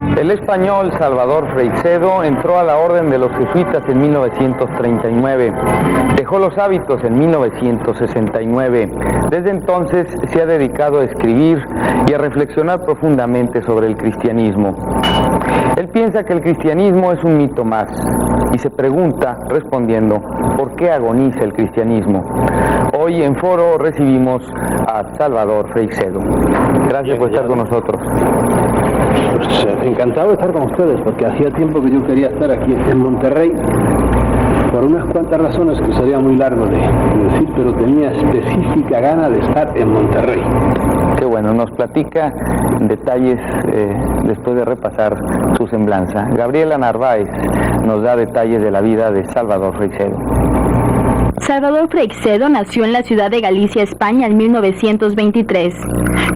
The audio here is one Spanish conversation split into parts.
El español Salvador Freixedo entró a la orden de los jesuitas en 1939. Dejó los hábitos en 1969. Desde entonces se ha dedicado a escribir y a reflexionar profundamente sobre el cristianismo. Él piensa que el cristianismo es un mito más y se pregunta, respondiendo, ¿por qué agoniza el cristianismo? Hoy en Foro recibimos a Salvador Freixedo. Gracias por estar con nosotros. Pues, encantado de estar con ustedes, porque hacía tiempo que yo quería estar aquí en Monterrey, por unas cuantas razones que sería muy largo de decir, pero tenía específica gana de estar en Monterrey. Qué bueno, nos platica detalles después de repasar su semblanza. Gabriela Narváez nos da detalles de la vida de Salvador Freixedo. Salvador Freixedo nació en la ciudad de Galicia, España, en 1923.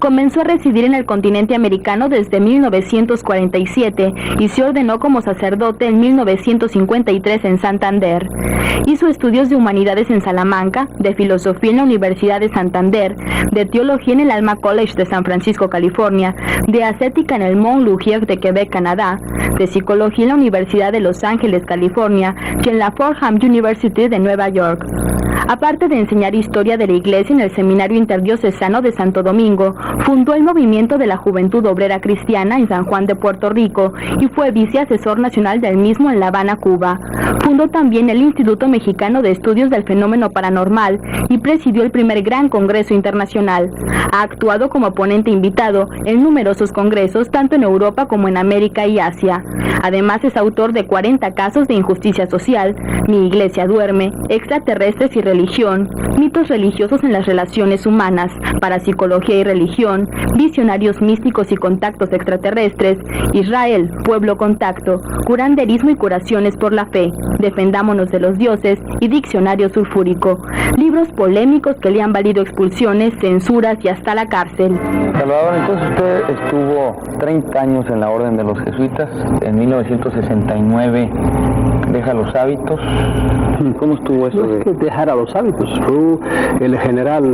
Comenzó a residir en el continente americano desde 1947 y se ordenó como sacerdote en 1953 en Santander. Hizo estudios de humanidades en Salamanca, de filosofía en la Universidad de Santander, de teología en el Alma College de San Francisco, California, de ascética en el Mont Laurier de Quebec, Canadá, de psicología en la Universidad de Los Ángeles, California, y en la Fordham University de Nueva York. Aparte de enseñar historia de la Iglesia en el Seminario Interdiocesano de Santo Domingo, fundó el Movimiento de la Juventud Obrera Cristiana en San Juan de Puerto Rico y fue viceasesor nacional del mismo en La Habana, Cuba. Fundó también el Instituto Mexicano de Estudios del Fenómeno Paranormal y presidió el primer Gran Congreso Internacional. Ha actuado como ponente invitado en numerosos congresos, tanto en Europa como en América y Asia. Además es autor de 40 casos de injusticia social, Mi Iglesia duerme, Extraterrestres y religión, mitos religiosos en las relaciones humanas, parapsicología y religión, visionarios místicos y contactos extraterrestres, Israel, pueblo contacto, curanderismo y curaciones por la fe, defendámonos de los dioses y diccionario sulfúrico. Libros polémicos que le han valido expulsiones, censuras y hasta la cárcel. Salvador, entonces usted estuvo 30 años en la orden de los jesuitas, en 1969 deja los hábitos. ¿Cómo estuvo eso? No es que dejara los hábitos, fue el general,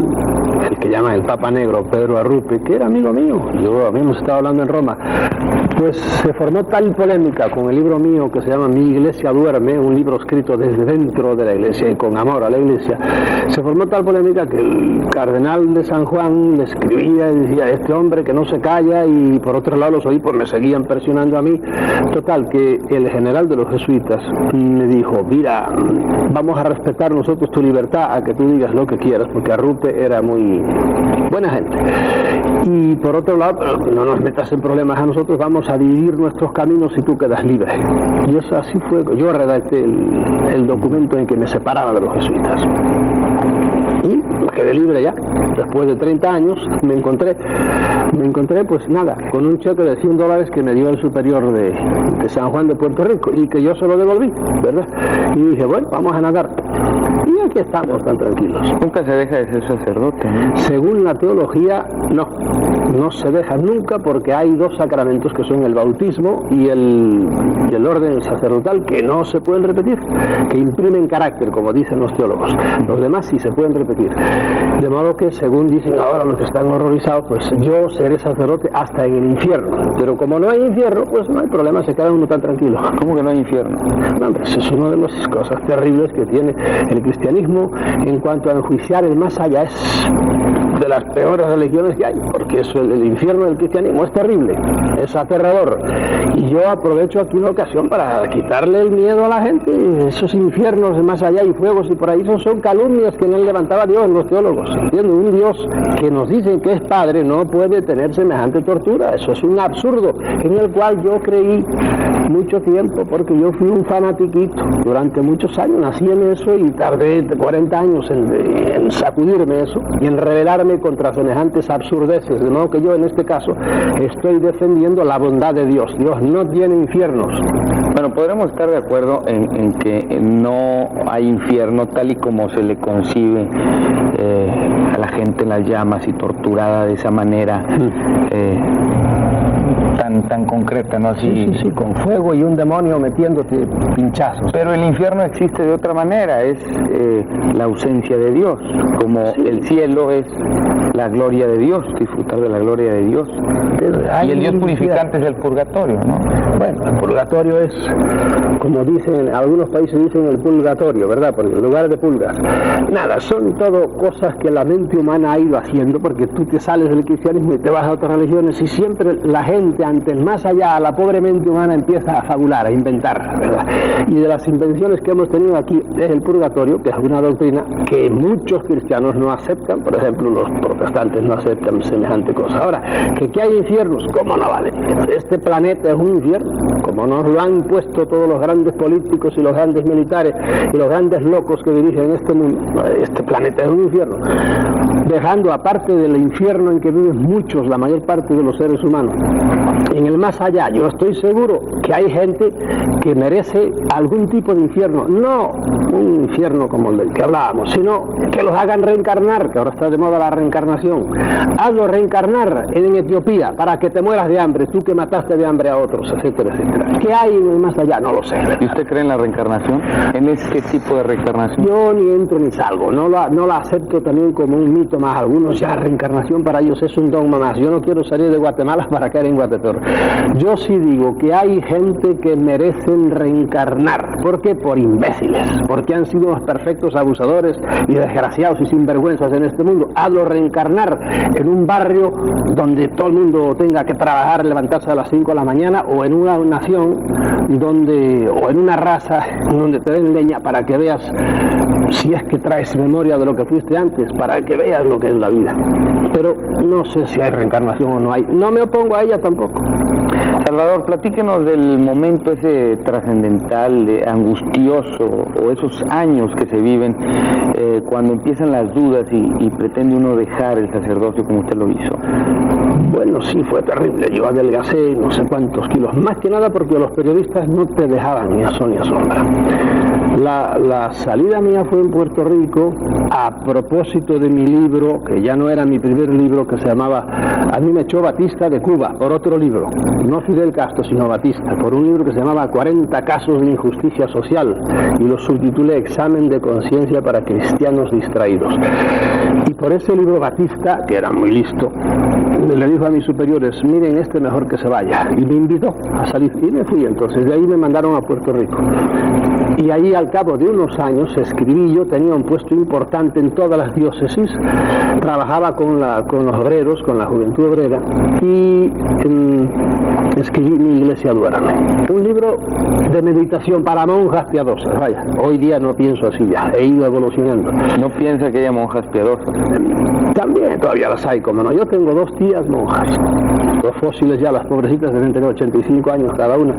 el que llaman el Papa Negro, Pedro Arrupe, que era amigo mío, habíamos estado hablando en Roma, pues se formó tal polémica con el libro mío que se llama Mi Iglesia duerme, un libro escrito desde dentro de la Iglesia y con amor a la Iglesia. Se formó tal polémica que el cardenal de San Juan le escribía y decía, este hombre que no se calla, y por otro lado los obispos me seguían presionando a mí. Total, que el general de los jesuitas me dijo, mira, vamos a respetar nosotros tu libertad a que tú digas lo que quieras, porque Arrupe era muy buena gente. Y por otro lado, no nos metas en problemas a nosotros, vamos a dividir nuestros caminos y tú quedas libre. Y eso así fue, yo redacté el documento en que me separaba de los jesuitas. Y quedé libre ya. Después de 30 años me encontré pues nada, con un cheque de $100 que me dio el superior de San Juan de Puerto Rico y que yo se lo devolví, ¿verdad? Y dije, bueno, vamos a nadar. Y aquí estamos tan tranquilos. Nunca se deja de ser sacerdote, ¿no? Según la teología, no se deja nunca, porque hay dos sacramentos que son el bautismo y el orden sacerdotal que no se pueden repetir, que imprimen carácter, como dicen los teólogos. Los demás sí se pueden repetir. De modo que, según dicen ahora los que están horrorizados, pues yo seré sacerdote hasta en el infierno. Pero como no hay infierno, pues no hay problema, se queda uno tan tranquilo. ¿Cómo que no hay infierno? No, hombre, eso es una de las cosas terribles que tiene el cristianismo en cuanto a enjuiciar el más allá. Es de las peores religiones que hay, porque eso, el infierno del cristianismo es terrible, es aterrador. Y yo aprovecho aquí una ocasión para quitarle el miedo a la gente. Esos infiernos de más allá y fuegos y por ahí son calumnias que no levantaba Dios, los teólogos. ¿Entiendes? Un Dios que nos dicen que es Padre no puede tener semejante tortura. Eso es un absurdo en el cual yo creí mucho tiempo, porque yo fui un fanatiquito durante muchos años, nací en eso y tardé 40 años en sacudirme eso y en rebelarme contra semejantes absurdeces, de modo que yo en este caso estoy defendiendo la bondad de Dios. Dios no tiene infiernos. Bueno, podremos estar de acuerdo en que no hay infierno tal y como se le concibe a la gente en las llamas y torturada de esa manera tan tan concreta, ¿no? Así... Sí, con fuego y un demonio metiéndote pinchazos. Pero el infierno existe de otra manera, es la ausencia de Dios, como el cielo es la gloria de Dios, disfrutar de la gloria de Dios. Y el Dios purificante es el purgatorio, ¿no? Bueno, el purgatorio es, como dicen, algunos países dicen el purgatorio, ¿verdad? Porque en lugar de pulgas. Nada, son todo cosas que la mente humana ha ido haciendo, porque tú te sales del cristianismo y te vas a otras religiones y siempre la gente, ante el más allá, la pobre mente humana empieza a fabular, a inventar, ¿verdad? Y de las invenciones que hemos tenido aquí es el purgatorio, que es una doctrina que muchos cristianos no aceptan, por ejemplo, los protestantes no aceptan semejante cosa. Ahora, que hay infiernos, ¿cómo no vale? Este planeta es un infierno, como nos lo han puesto todos los grandes políticos y los grandes militares y los grandes locos que dirigen este mundo. Este planeta es un infierno, dejando aparte del infierno en que viven muchos, la mayor parte de los seres humanos, en el más allá, yo estoy seguro que hay gente que merece algún tipo de infierno, no un infierno como el del que hablábamos, sino que los hagan reencarnar, que ahora está de moda la reencarnación. Hazlo reencarnar en Etiopía para que te mueras de hambre, tú que mataste de hambre a otros, etcétera, etcétera. ¿Qué hay en el más allá? No lo sé. ¿Y usted cree en la reencarnación? ¿En ese tipo de reencarnación? Yo ni entro ni salgo, no la acepto también como un mito más. Algunos ya reencarnación para ellos es un dogma más. Yo no quiero salir de Guatemala para caer en Guatepeor. Yo sí digo que hay gente que merecen reencarnar. ¿Por qué? Por imbéciles, porque han sido unos perfectos abusadores y desgraciados y sinvergüenzas en este mundo. Hazlo reencarnar en un barrio donde todo el mundo tenga que trabajar, levantarse a las 5 de la mañana, o en una nación donde, o en una raza donde te den leña para que veas, si es que traes memoria de lo que fuiste antes, para que veas lo que es la vida. Pero no sé si hay reencarnación o no hay. No me opongo a ella tampoco. Salvador, platíquenos del momento ese trascendental, angustioso, o esos años que se viven cuando empiezan las dudas y pretende uno dejar el sacerdocio como usted lo hizo. Bueno, sí, fue terrible. Yo adelgacé no sé cuántos kilos, más que nada porque los periodistas no te dejaban ni a sol ni a sombra. La salida mía fue en Puerto Rico a propósito de mi libro, que ya no era mi primer libro, que se llamaba A mí me echó Batista de Cuba, por otro libro, no Fidel Castro, sino Batista, por un libro que se llamaba 40 casos de injusticia social, y lo subtitulé Examen de conciencia para cristianos distraídos. Y por ese libro Batista, que era muy listo, le dijo a mis superiores, miren, mejor que se vaya, y me invitó a salir, y me fui. Entonces de ahí me mandaron a Puerto Rico, y ahí al cabo de unos años escribí. Yo tenía un puesto importante en todas las diócesis, trabajaba con los obreros, con la juventud obrera, y escribí Mi Iglesia Duerme, un libro de meditación para monjas piadosas. Vaya, hoy día no pienso así ya, he ido evolucionando. ¿No piensa que haya monjas piadosas? También todavía las hay, como no. Yo tengo 2 tías monjas, 2 fósiles ya, las pobrecitas deben tener 85 años cada una,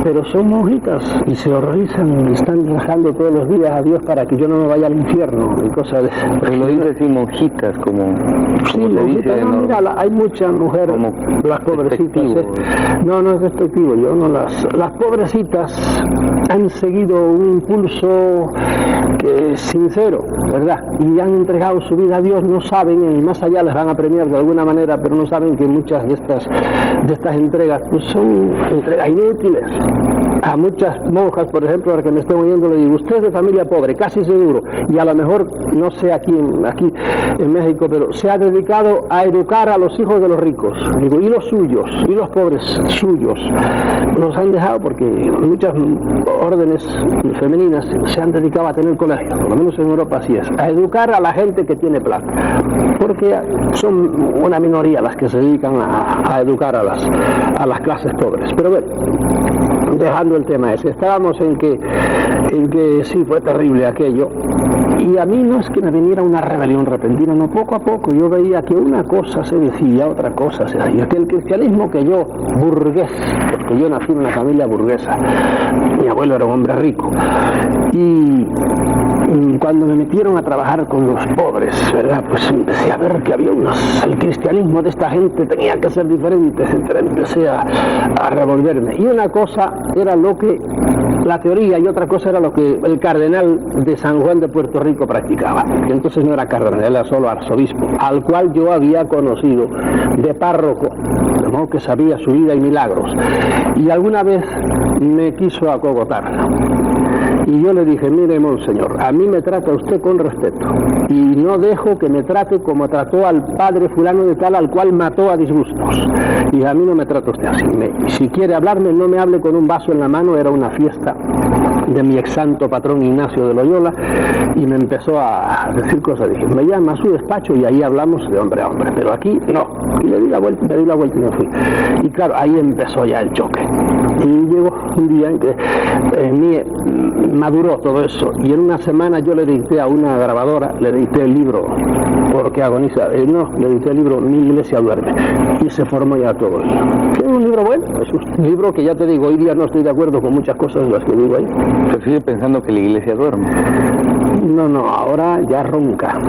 pero son monjitas y se horrorizan y están rezando todos los días a Dios para que yo no me vaya al infierno y cosas de... Pero lo dice así, monjitas, como sí, se dice, no, mira, hay muchas mujeres, como las pobrecitas, no es despectivo, yo no las pobrecitas han seguido un impulso que es sincero, ¿verdad? Y han entregado su vida a Dios, no saben, y más allá les van a premiar de alguna manera, pero no saben que muchas de estas entregas pues son entregas inútiles. A muchas monjas, por ejemplo, a las que me estén oyendo, le digo, usted es de familia pobre, casi seguro, y a lo mejor, no sé aquí en México, pero se ha dedicado a educar a los hijos de los ricos. Digo, y los suyos, y los pobres suyos, los han dejado porque muchas órdenes femeninas se han dedicado a tener colegios, por lo menos en Europa así es, a educar a la gente que tiene plata, porque son una minoría las que se dedican a educar a las clases pobres. Pero bueno, dejando el tema ese, estábamos en que sí, fue terrible aquello, y a mí no es que me viniera una rebelión repentina, no, poco a poco yo veía que una cosa se decía, otra cosa se hacía, que el cristianismo que yo, burgués, porque yo nací en una familia burguesa, mi abuelo era un hombre rico, y cuando me metieron a trabajar con los pobres, ¿verdad? Pues empecé a ver que había el cristianismo de esta gente tenía que ser diferente, empecé a revolverme, y una cosa era lo que la teoría y otra cosa era lo que el cardenal de San Juan de Puerto Rico practicaba. Y entonces no era cardenal, era solo arzobispo, al cual yo había conocido de párroco, de modo que sabía su vida y milagros. Y alguna vez me quiso acogotar. Y yo le dije, mire, monseñor, a mí me trata usted con respeto y no dejo que me trate como trató al padre fulano de tal, al cual mató a disgustos. Y a mí no me trata usted así. Si quiere hablarme, no me hable con un vaso en la mano. Era una fiesta de mi ex santo patrón Ignacio de Loyola, y me empezó a decir cosas. Dije, me llama a su despacho y ahí hablamos de hombre a hombre, pero aquí no. Y le di la vuelta y me fui. Y claro, ahí empezó ya el choque. Y llegó un día en que maduró todo eso, y en una semana yo le dicté a una grabadora, le dicté el libro Porque agoniza, le dicté el libro Mi iglesia duerme, y se formó ya todo. Es un libro bueno, es un libro que ya te digo, hoy día no estoy de acuerdo con muchas cosas de las que digo ahí. ¿Se sigue pensando que la iglesia duerme? No, ahora ya ronca,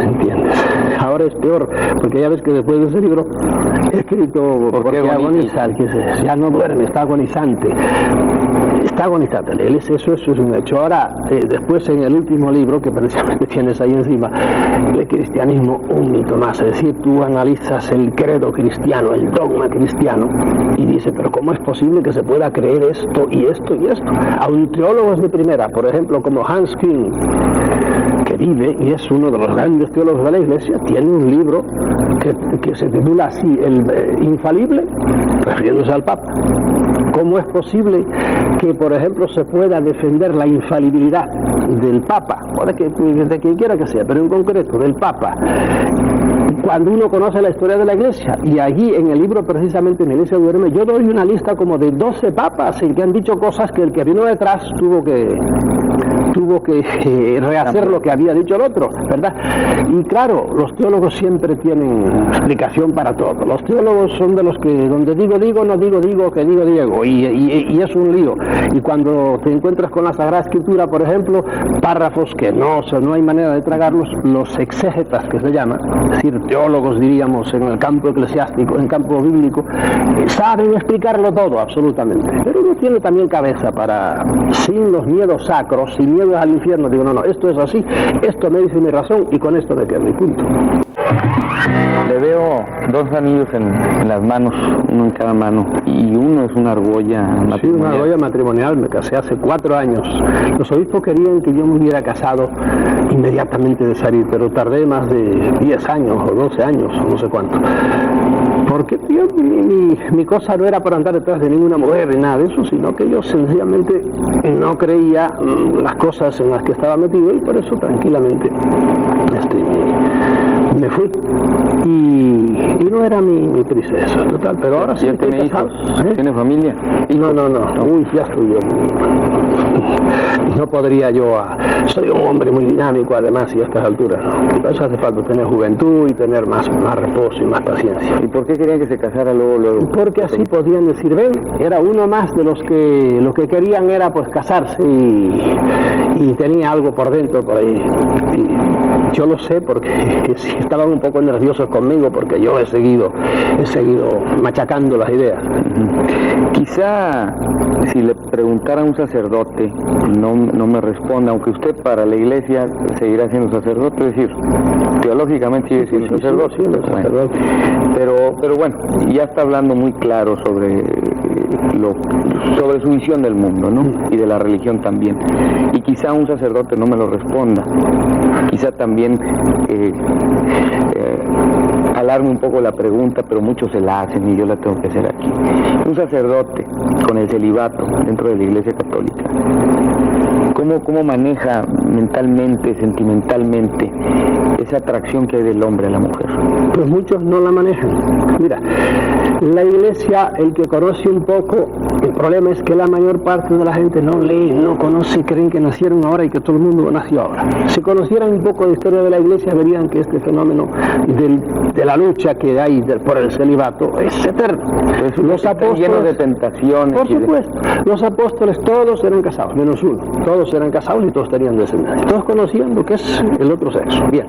¿entiendes? Ahora es peor, porque ya ves que después de ese libro he escrito Porque agoniza, que ya no duerme, está agonizante. Está agonizante, eso es un hecho. Ahora, después en el último libro, que precisamente tienes ahí encima, el cristianismo, un mito más. Es decir, tú analizas el credo cristiano, el dogma cristiano, y dices, pero ¿cómo es posible que se pueda creer esto y esto y esto? Aun teólogos de primera, por ejemplo, como Hans Küng, que vive y es uno de los grandes teólogos de la Iglesia, tiene un libro que se titula así, El Infalible, refiriéndose al Papa. ¿Cómo es posible que, por ejemplo, se pueda defender la infalibilidad del Papa, o de quien quiera que sea, pero en concreto del Papa, cuando uno conoce la historia de la Iglesia? Y allí en el libro, precisamente, Mi iglesia duerme, yo doy una lista como de 12 papas en que han dicho cosas que el que vino detrás tuvo que rehacer lo que había dicho el otro, ¿verdad? Y claro, los teólogos siempre tienen explicación para todo. Los teólogos son de los que donde digo, no digo, que digo, Diego, y es un lío. Y cuando te encuentras con la Sagrada Escritura, por ejemplo, párrafos que no hay manera de tragarlos, los exégetas, que se llama, es decir, teólogos, diríamos, en el campo eclesiástico, en el campo bíblico, saben explicarlo todo, absolutamente. Pero uno tiene también cabeza para, sin los miedos sacros, sin miedo al infierno, digo, no, esto es así, esto me dice mi razón y con esto me quedo, mi punto. Le veo 2 anillos en las manos, uno en cada mano, y uno es una argolla matrimonial. Sí, una argolla matrimonial, me casé hace 4 años. Los obispos querían que yo me hubiera casado inmediatamente de salir, pero tardé más de 10 años o 12 años, o no sé cuánto. Porque mi cosa no era por andar detrás de ninguna mujer ni nada de eso, sino que yo sencillamente no creía las cosas en las que estaba metido, y por eso tranquilamente me fui. Y no era mi triste eso, total, pero ahora sí tiene hijos, ¿tiene familia? No, uy, ya estoy yo. No podría yo, soy un hombre muy dinámico además, y a estas alturas, ¿no? Por eso hace falta tener juventud y tener más reposo y más paciencia. ¿Y por qué querían que se casara luego? Porque así podían decir, ven, era uno más de los que lo que querían era pues casarse y tenía algo por dentro, por ahí. Y yo lo sé porque sí estaban un poco nerviosos conmigo, porque yo he seguido machacando las ideas. Quizá si le preguntara a un sacerdote, no me responda, aunque usted para la Iglesia seguirá siendo sacerdote, es decir, teológicamente sigue siendo sacerdote. Sí, sacerdote. Pero bueno, ya está hablando muy claro sobre su visión del mundo, ¿no? Y de la religión también. Y quizá un sacerdote no me lo responda. Quizá también alarme un poco la pregunta, pero muchos se la hacen y yo la tengo que hacer aquí. Un sacerdote con el celibato dentro de la Iglesia Católica, ¿cómo maneja mentalmente, sentimentalmente, esa atracción que hay del hombre a la mujer? Pues muchos no la manejan. Mira, la Iglesia, el que conoce un poco, el problema es que la mayor parte de la gente no lee, no conoce, creen que nacieron ahora y que todo el mundo nació ahora. Si conocieran un poco de historia de la Iglesia, verían que este fenómeno de la lucha que hay por el celibato es eterno. Los apóstoles, llenos de tentaciones. Por supuesto, los apóstoles todos eran casados, menos uno. Todos eran casados y todos tenían descendencia. Todos conocían lo que es el otro sexo. Bien,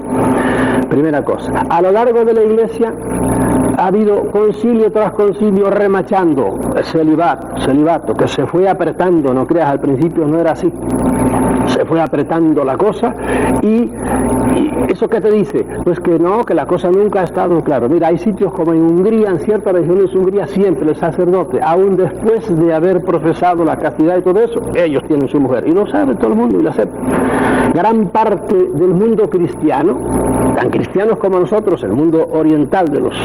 primera cosa. A lo largo de la Iglesia Ha habido concilio tras concilio remachando celibato, que se fue apretando, no creas, al principio no era así. Se fue apretando la cosa y ¿eso qué te dice? Pues que no, que la cosa nunca ha estado claro. Mira, hay sitios como en Hungría, en ciertas regiones de Hungría, siempre el sacerdote, aún después de haber profesado la castidad y todo eso, ellos tienen su mujer. Y lo sabe todo el mundo y lo acepta. Gran parte del mundo cristiano, tan cristianos como nosotros, el mundo oriental de los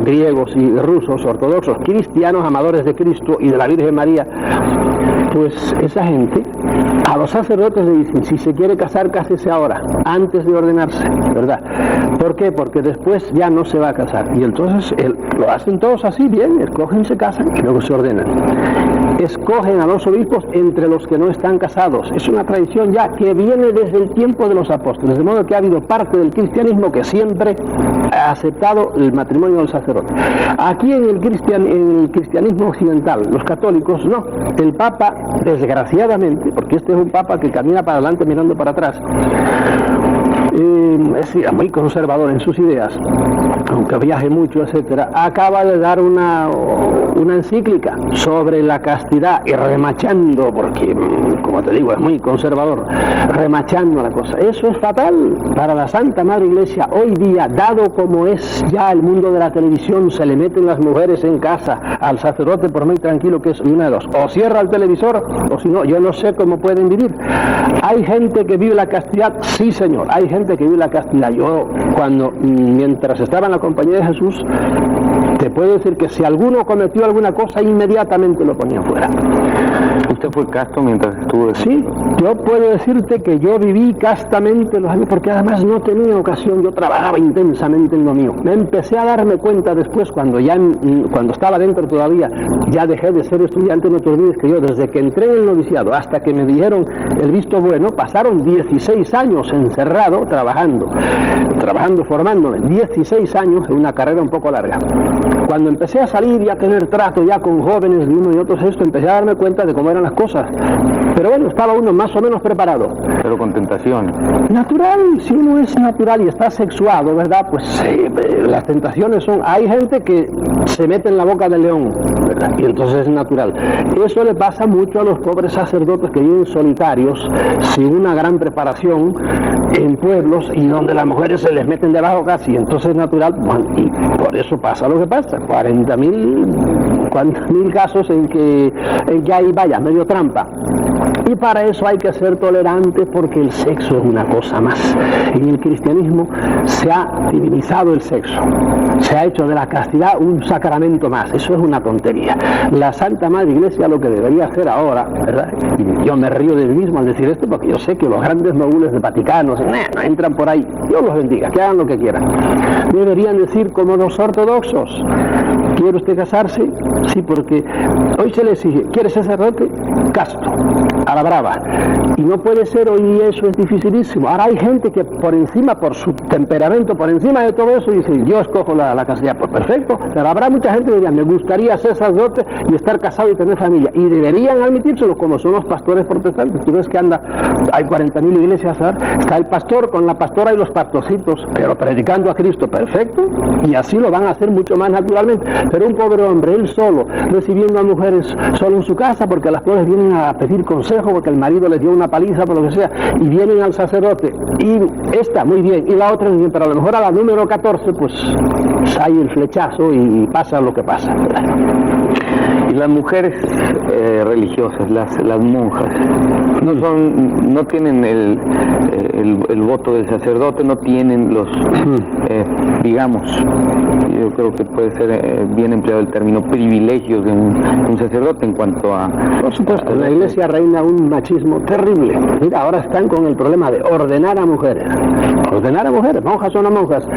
griegos y rusos, ortodoxos, cristianos, amadores de Cristo y de la Virgen María, pues esa gente, a los sacerdotes le dicen, si se quiere casar, cásese ahora, antes de ordenarse, ¿verdad? ¿Por qué? Porque después ya no se va a casar. Y entonces lo hacen todos así, bien, escogen, se casan y luego se ordenan. Escogen a los obispos entre los que no están casados. Es una tradición ya que viene desde el tiempo de los apóstoles, de modo que ha habido parte del cristianismo que siempre ha aceptado el matrimonio del sacerdote. Aquí en el cristianismo occidental, los católicos no. El Papa, desgraciadamente, porque este es un Papa que camina para adelante mirando para atrás, es muy conservador en sus ideas, aunque viaje mucho, etcétera, acaba de dar una encíclica sobre la castidad y remachando, porque, como te digo, es muy conservador, remachando la cosa. Eso es fatal para la Santa Madre Iglesia hoy día, dado como es ya el mundo de la televisión, se le meten las mujeres en casa al sacerdote por muy tranquilo que es, y una de dos, o cierra el televisor, o si no, yo no sé cómo pueden vivir. ¿Hay gente que vive la castidad? Sí, señor, hay gente que vive la castidad. Yo, mientras estaba en la compañía de Jesús, te puedo decir que si alguno cometió alguna cosa, inmediatamente lo ponían fuera. ¿Usted fue casto mientras estuvo? Sí, yo puedo decirte que yo viví castamente los años, porque además no tenía ocasión, yo trabajaba intensamente en lo mío. Me empecé a darme cuenta después, cuando estaba dentro todavía, ya dejé de ser estudiante. No te olvides que yo, desde que entré en el noviciado hasta que me dieron el visto bueno, pasaron 16 años encerrado, trabajando, formándome, 16 años en una carrera un poco larga. Cuando empecé a salir y a tener trato ya con jóvenes de uno y otros, empecé a darme cuenta de cómo eran las cosas. Pero bueno, estaba uno más o menos preparado. Pero con tentación. Natural, si uno es natural y está sexuado, ¿verdad? Pues las tentaciones son... Hay gente que se mete en la boca del león, ¿verdad? Y entonces es natural. Eso le pasa mucho a los pobres sacerdotes que viven solitarios, sin una gran preparación, en pueblos y donde las mujeres se les meten debajo casi. Entonces es natural, bueno, y por eso pasa lo que pasa. 40.000 casos en que hay, vaya, medio trampa. Y para eso hay que ser tolerante, porque el sexo es una cosa más. En el cristianismo se ha divinizado el sexo. Se ha hecho de la castidad un sacramento más. Eso es una tontería. La Santa Madre Iglesia lo que debería hacer ahora, ¿verdad? Y yo me río de mí mismo al decir esto, porque yo sé que los grandes nobles de Vaticano no entran por ahí. Dios los bendiga, que hagan lo que quieran. Deberían decir como los ortodoxos: ¿quiere usted casarse? Sí, porque hoy se le exige, ¿quiere ser sacerdote? Casto, a la brava. Y no puede ser hoy, eso es dificilísimo. Ahora hay gente que por encima, por su temperamento, por encima de todo eso, dice, yo escojo la castidad. Pues perfecto, pero habrá mucha gente que diría, me gustaría ser sacerdote y estar casado y tener familia. Y deberían admitírselo, como son los pastores protestantes. Tú ves que hay 40.000 iglesias, ¿sabes? Está el pastor con la pastora y los pastorcitos, pero predicando a Cristo, perfecto. Y así lo van a hacer mucho más naturalmente. Pero un pobre hombre, él solo, recibiendo a mujeres solo en su casa, porque las pobres vienen a pedir consejo, porque el marido les dio una paliza, por lo que sea, y vienen al sacerdote, y esta muy bien, y la otra muy bien, pero a lo mejor a la número 14, pues hay el flechazo y pasa lo que pasa. Y las mujeres religiosas, las monjas, no tienen el voto del sacerdote, no tienen los, digamos, yo creo que puede ser bien empleado el término, privilegios de un sacerdote en cuanto a... Por supuesto, en la iglesia reina un machismo terrible. Mira, ahora están con el problema de ordenar a mujeres, monjas o no monjas.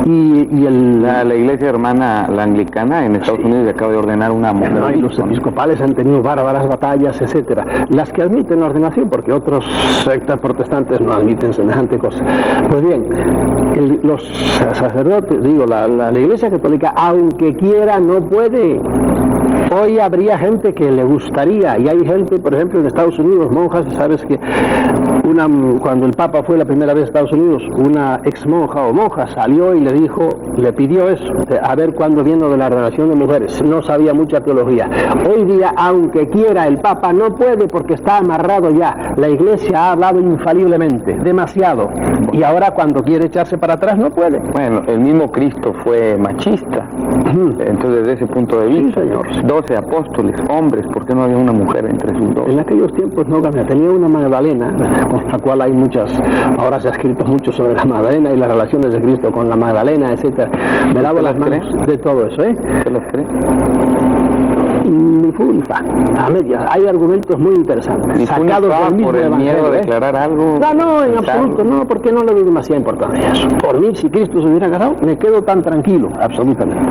La iglesia hermana, la anglicana en Estados Unidos, acaba de ordenar una mujer. No, y los episcopales han tenido bárbaras batallas, etcétera. Las que admiten la ordenación, porque otros sectas protestantes no admiten semejante cosa. Pues bien, los sacerdotes, digo, la iglesia católica, aunque quiera, no puede. Hoy habría gente que le gustaría, y hay gente, por ejemplo, en Estados Unidos, monjas, sabes que Cuando el Papa fue la primera vez a Estados Unidos, una ex monja o monja salió y le pidió eso, a ver cuándo viene de la relación de mujeres. No sabía mucha teología. Hoy día, aunque quiera, el Papa no puede porque está amarrado ya. La Iglesia ha hablado infaliblemente, demasiado. Y ahora cuando quiere echarse para atrás no puede. Bueno, el mismo Cristo fue machista. Entonces, desde ese punto de vista, sí, señor. 12 apóstoles, hombres, ¿por qué no había una mujer entre sus 12? En aquellos tiempos no cambiaba. Tenía una Magdalena, con la cual hay ahora se ha escrito mucho sobre la Magdalena y las relaciones de Cristo con la Magdalena, etcétera. Me lavo las manos de todo eso, ¿eh? ¿Se los cree? Ni fu ni fa, a medias. Hay argumentos muy interesantes. Ni sacados del mismo por el miedo a declarar algo. No, en absoluto, no, porque no le doy demasiada importancia a eso. Por mí, si Cristo se hubiera casado, me quedo tan tranquilo, absolutamente.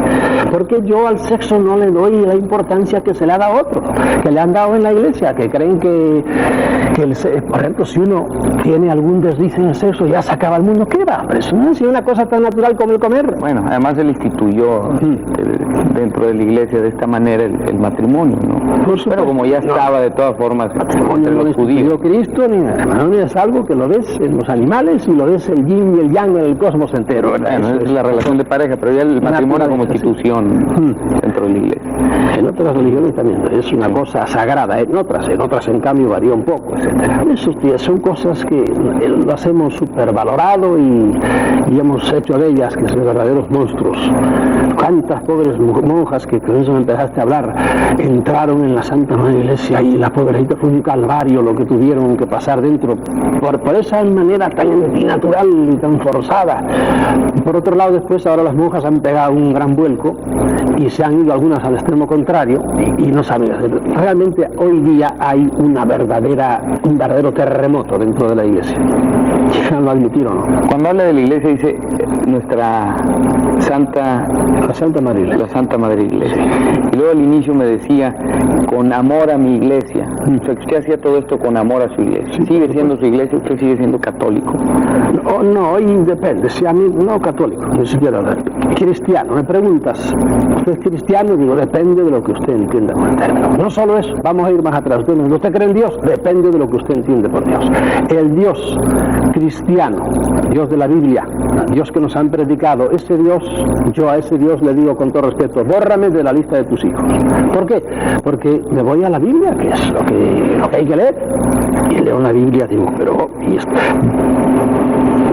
Porque yo al sexo no le doy la importancia que se le ha dado a otro, que le han dado en la Iglesia, que creen que por ejemplo, si uno tiene algún desliz en el sexo, ya se acaba el mundo. ¿Qué va? Pero eso no es una cosa tan natural como el comer. Bueno, además él instituyó dentro de la Iglesia de esta manera el matrimonio, ¿no? Pero como ya estaba de todas formas entre los judíos. Cristo, ni el matrimonio es algo que lo ves en los animales y lo ves el yin y el yang en el cosmos entero, ¿verdad? Bueno, es la relación de pareja, pero ya el matrimonio como institución dentro de la Iglesia. En otras religiones también es una cosa sagrada, en otras en cambio varía un poco, etcétera. Eso son cosas que lo hacemos supervalorado y hemos hecho de ellas que son verdaderos monstruos. Cuántas pobres monjas que con eso empezaste a hablar entraron en la Santa Madre Iglesia y la pobrecita fue un calvario lo que tuvieron que pasar dentro por esa manera tan antinatural y tan forzada. Por otro lado, después ahora las monjas han pegado un gran vuelco y se han ido algunas al extremo contrario y no saben hacerlo. Realmente hoy día hay un verdadero terremoto dentro de la Iglesia. ¿Lo admitir o no? Cuando habla de la Iglesia dice nuestra la Santa Madre Iglesia. Y luego al inicio me decía, con amor a mi Iglesia. O sea, que usted hacía todo esto con amor a su Iglesia. ¿Sigue siendo su Iglesia? ¿Usted sigue siendo católico? No, hoy depende. Si a mí, no católico, ni siquiera cristiano. Me preguntas, ¿usted es cristiano? Digo, depende de lo que usted entienda con el término. No solo eso, vamos a ir más atrás. ¿Usted cree en Dios? Depende de lo que usted entiende por Dios. El Dios cristiano, Dios de la Biblia, Dios que nos han predicado, ese Dios, yo a ese Dios le digo con todo respeto, bórrame de la lista de tus hijos. ¿Por qué? Porque me voy a la Biblia, que es lo que hay que leer, y leo la Biblia, digo, pero ¿y esto?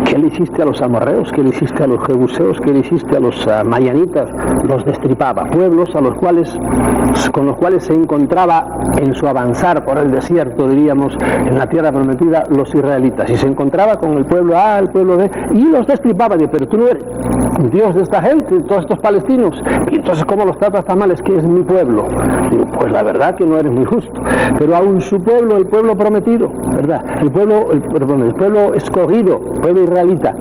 ¿Qué le hiciste a los amorreos? ¿Qué le hiciste a los jebuseos? ¿Qué le hiciste a los mayanitas? Los destripaba, pueblos con los cuales se encontraba en su avanzar por el desierto, diríamos, en la tierra prometida, los israelitas, y se encontraba con el pueblo A, el pueblo B, y los destripaba. Digo, pero tú no eres Dios de esta gente, todos estos palestinos, y entonces ¿cómo los tratas tan mal? Es que es mi pueblo. Digo, pues la verdad que no eres muy justo, pero aún su pueblo, el pueblo prometido, ¿verdad? El pueblo escogido, el pueblo israelita.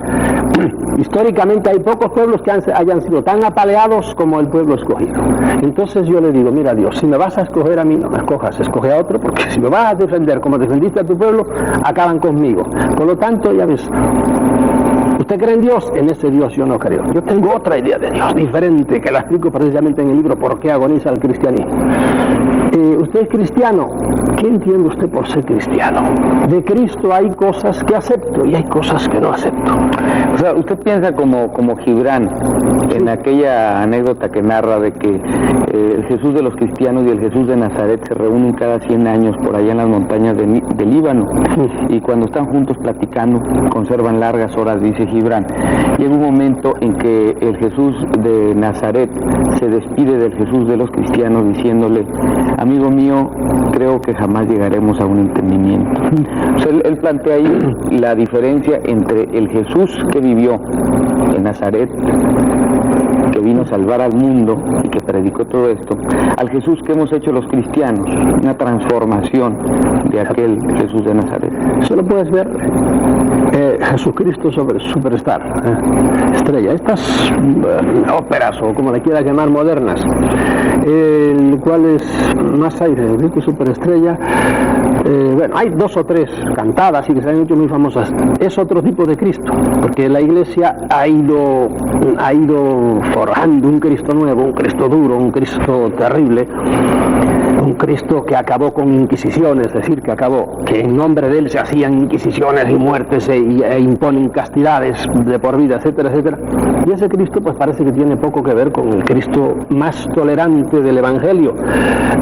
Históricamente hay pocos pueblos que hayan sido tan apaleados como el pueblo escogido. Entonces yo le digo, mira Dios, si me vas a escoger a mí, no me escojas, escoge a otro, porque si me vas a defender como defendiste a tu pueblo, acaban conmigo. Por lo tanto, ya ves, ¿usted cree en Dios? En ese Dios yo no creo. Yo tengo otra idea de Dios, diferente, que la explico precisamente en el libro ¿Por qué agoniza el cristianismo? ¿Usted es cristiano? ¿Qué entiende usted por ser cristiano? De Cristo hay cosas que acepto y hay cosas que no acepto. O sea, usted piensa como Gibran, en aquella anécdota que narra de que el Jesús de los cristianos y el Jesús de Nazaret se reúnen cada 100 años por allá en las montañas de Líbano, y cuando están juntos platicando conservan largas horas, dice Gibran. Llega un momento en que el Jesús de Nazaret se despide del Jesús de los cristianos diciéndole, amigo mío, creo que jamás llegaremos a un entendimiento. O sea, él plantea ahí la diferencia entre el Jesús que vivió en Nazaret, que vino a salvar al mundo y que predicó todo esto, al Jesús que hemos hecho los cristianos, una transformación de aquel Jesús de Nazaret. Eso lo puedes ver, Jesucristo Superstar, estrella, estas óperas o como le quieras llamar modernas, el cual es más hay Jesucristo Superestrella. Bueno, hay 2 o 3 cantadas y que se han hecho muy famosas. Es otro tipo de Cristo, porque la Iglesia ha ido forjando un Cristo nuevo, un Cristo duro, un Cristo terrible, un Cristo que acabó con inquisiciones, es decir, que en nombre de él se hacían inquisiciones y muertes e imponen castidades de por vida, etcétera, etcétera. Y ese Cristo pues parece que tiene poco que ver con el Cristo más tolerante del Evangelio,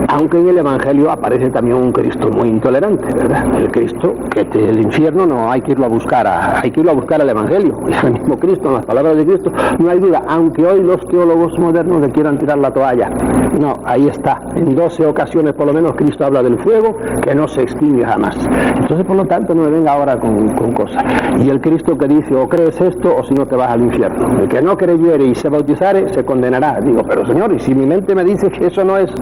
aunque en el Evangelio aparece también un Cristo muy intolerante, ¿verdad? El Cristo que el infierno no hay que irlo a buscar, hay que irlo a buscar al Evangelio, el mismo Cristo, en las palabras de Cristo, no hay duda, aunque hoy los teólogos modernos le quieran tirar la toalla. No, ahí está, en 12 ocasiones por lo menos Cristo habla del fuego que no se extingue jamás. Entonces, por lo tanto, no me venga ahora con cosas. Y el Cristo que dice, o crees esto o si no te vas al infierno. El que no creyere y se bautizare se condenará. Digo, pero Señor, y si mi mente me dice que eso no es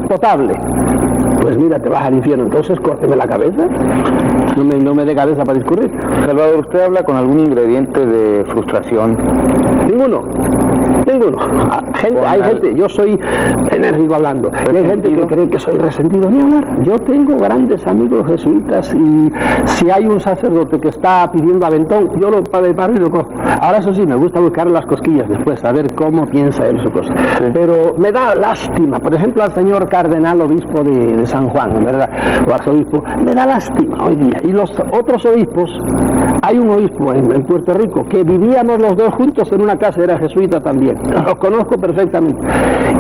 potable, pues mira, te vas al infierno. Entonces córteme la cabeza, no me dé cabeza para discurrir. Salvador, ¿usted habla con algún ingrediente de frustración? Ninguno. Hay gente, yo soy enérgico hablando, y hay gente que cree que soy resentido. Ni hablar. Yo tengo grandes amigos jesuitas y si hay un sacerdote que está pidiendo aventón, yo lo paro y lo cojo. Ahora eso sí, me gusta buscar las cosquillas después, a ver cómo piensa él su cosa. Sí. Pero me da lástima, por ejemplo, al señor cardenal obispo de San Juan, ¿verdad? O arzobispo, me da lástima hoy día. Y los otros obispos, hay un obispo en Puerto Rico que vivíamos los dos juntos en una casa, era jesuita también. Los conozco perfectamente.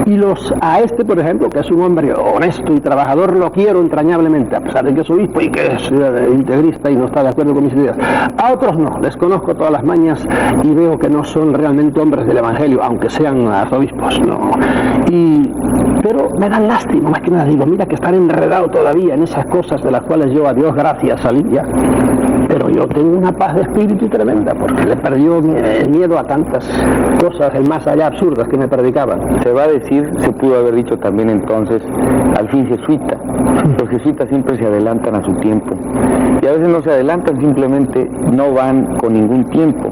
Y a este, por ejemplo, que es un hombre honesto y trabajador, lo quiero entrañablemente, a pesar de que es obispo y que es integrista y no está de acuerdo con mis ideas. A otros no, les conozco todas las mañas y veo que no son realmente hombres del Evangelio, aunque sean arzobispos, no. Pero me dan lástima, más que nada, digo, mira que están enredados todavía en esas cosas de las cuales yo, a Dios gracias, salí ya. Pero yo tengo una paz de espíritu tremenda, porque le perdió el miedo a tantas cosas, el más allá absurdas que me predicaban. Se va a decir, se pudo haber dicho también entonces, al fin jesuita. Los jesuitas siempre se adelantan a su tiempo. Y a veces no se adelantan, simplemente no van con ningún tiempo.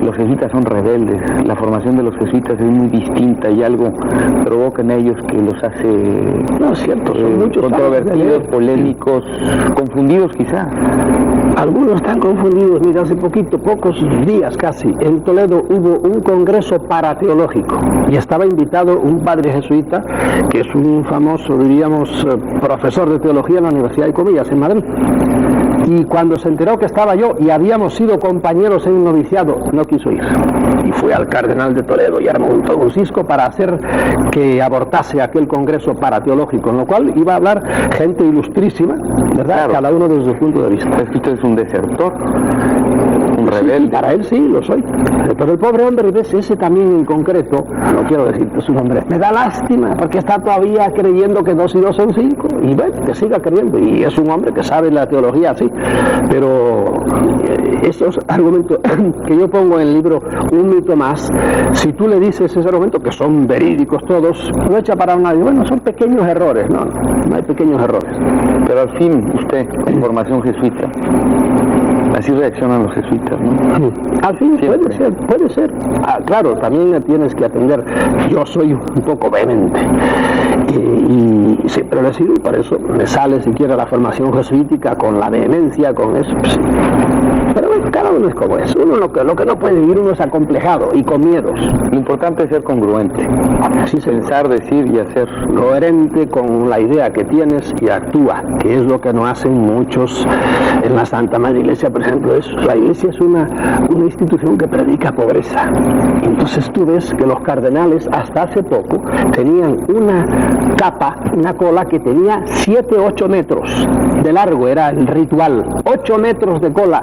Los jesuitas son rebeldes. La formación de los jesuitas es muy distinta y algo provoca en ellos que los hace no es cierto, son muchos controvertidos, polémicos, confundidos quizá. Algunos están confundidos. Mira, hace pocos días casi, en Toledo hubo un congreso parateológico y estaba invitado un padre jesuita que es un famoso, diríamos, profesor de teología en la Universidad de Comillas, en Madrid. Y cuando se enteró que estaba yo y habíamos sido compañeros en un noviciado, no quiso ir. Y fue al cardenal de Toledo y armó todo un cisco para hacer que abortase aquel congreso parateológico, en lo cual iba a hablar gente ilustrísima, ¿verdad? Claro. Cada uno desde su punto de vista. Es que usted es un desertor, un rebelde. Sí, para él sí, lo soy. Pero el pobre hombre, ves, ese también en concreto, no quiero decirte su nombre, me da lástima, porque está todavía creyendo que 2 y 2 son 5, y bueno, que siga creyendo, y es un hombre que sabe la teología así, pero esos argumentos que yo pongo en el libro, Un mito más, si tú le dices ese argumento, que son verídicos todos, no echa para nadie, bueno, son pequeños errores, no hay pequeños errores. Pero al fin, usted, en formación jesuita, así reaccionan los jesuitas, ¿no? Al fin, puede ser. Claro, también tienes que atender. Yo soy un poco vehemente y siempre lo he sido, y por eso me sale siquiera la formación jesuítica con la vehemencia, con eso. Pues, pero bueno, cada uno es como es. Uno lo que no puede vivir, uno es acomplejado y con miedos. Lo importante es ser congruente. Así pensar, decir y hacer. Coherente con la idea que tienes y actúa, que es lo que no hacen muchos en la Santa Madre Iglesia, por ejemplo. La Iglesia es una institución que predica pobreza. Entonces tú ves que los cardenales hasta hace poco tenían una capa, una cola que tenía 7-8 metros de largo, era el ritual, 8 metros de cola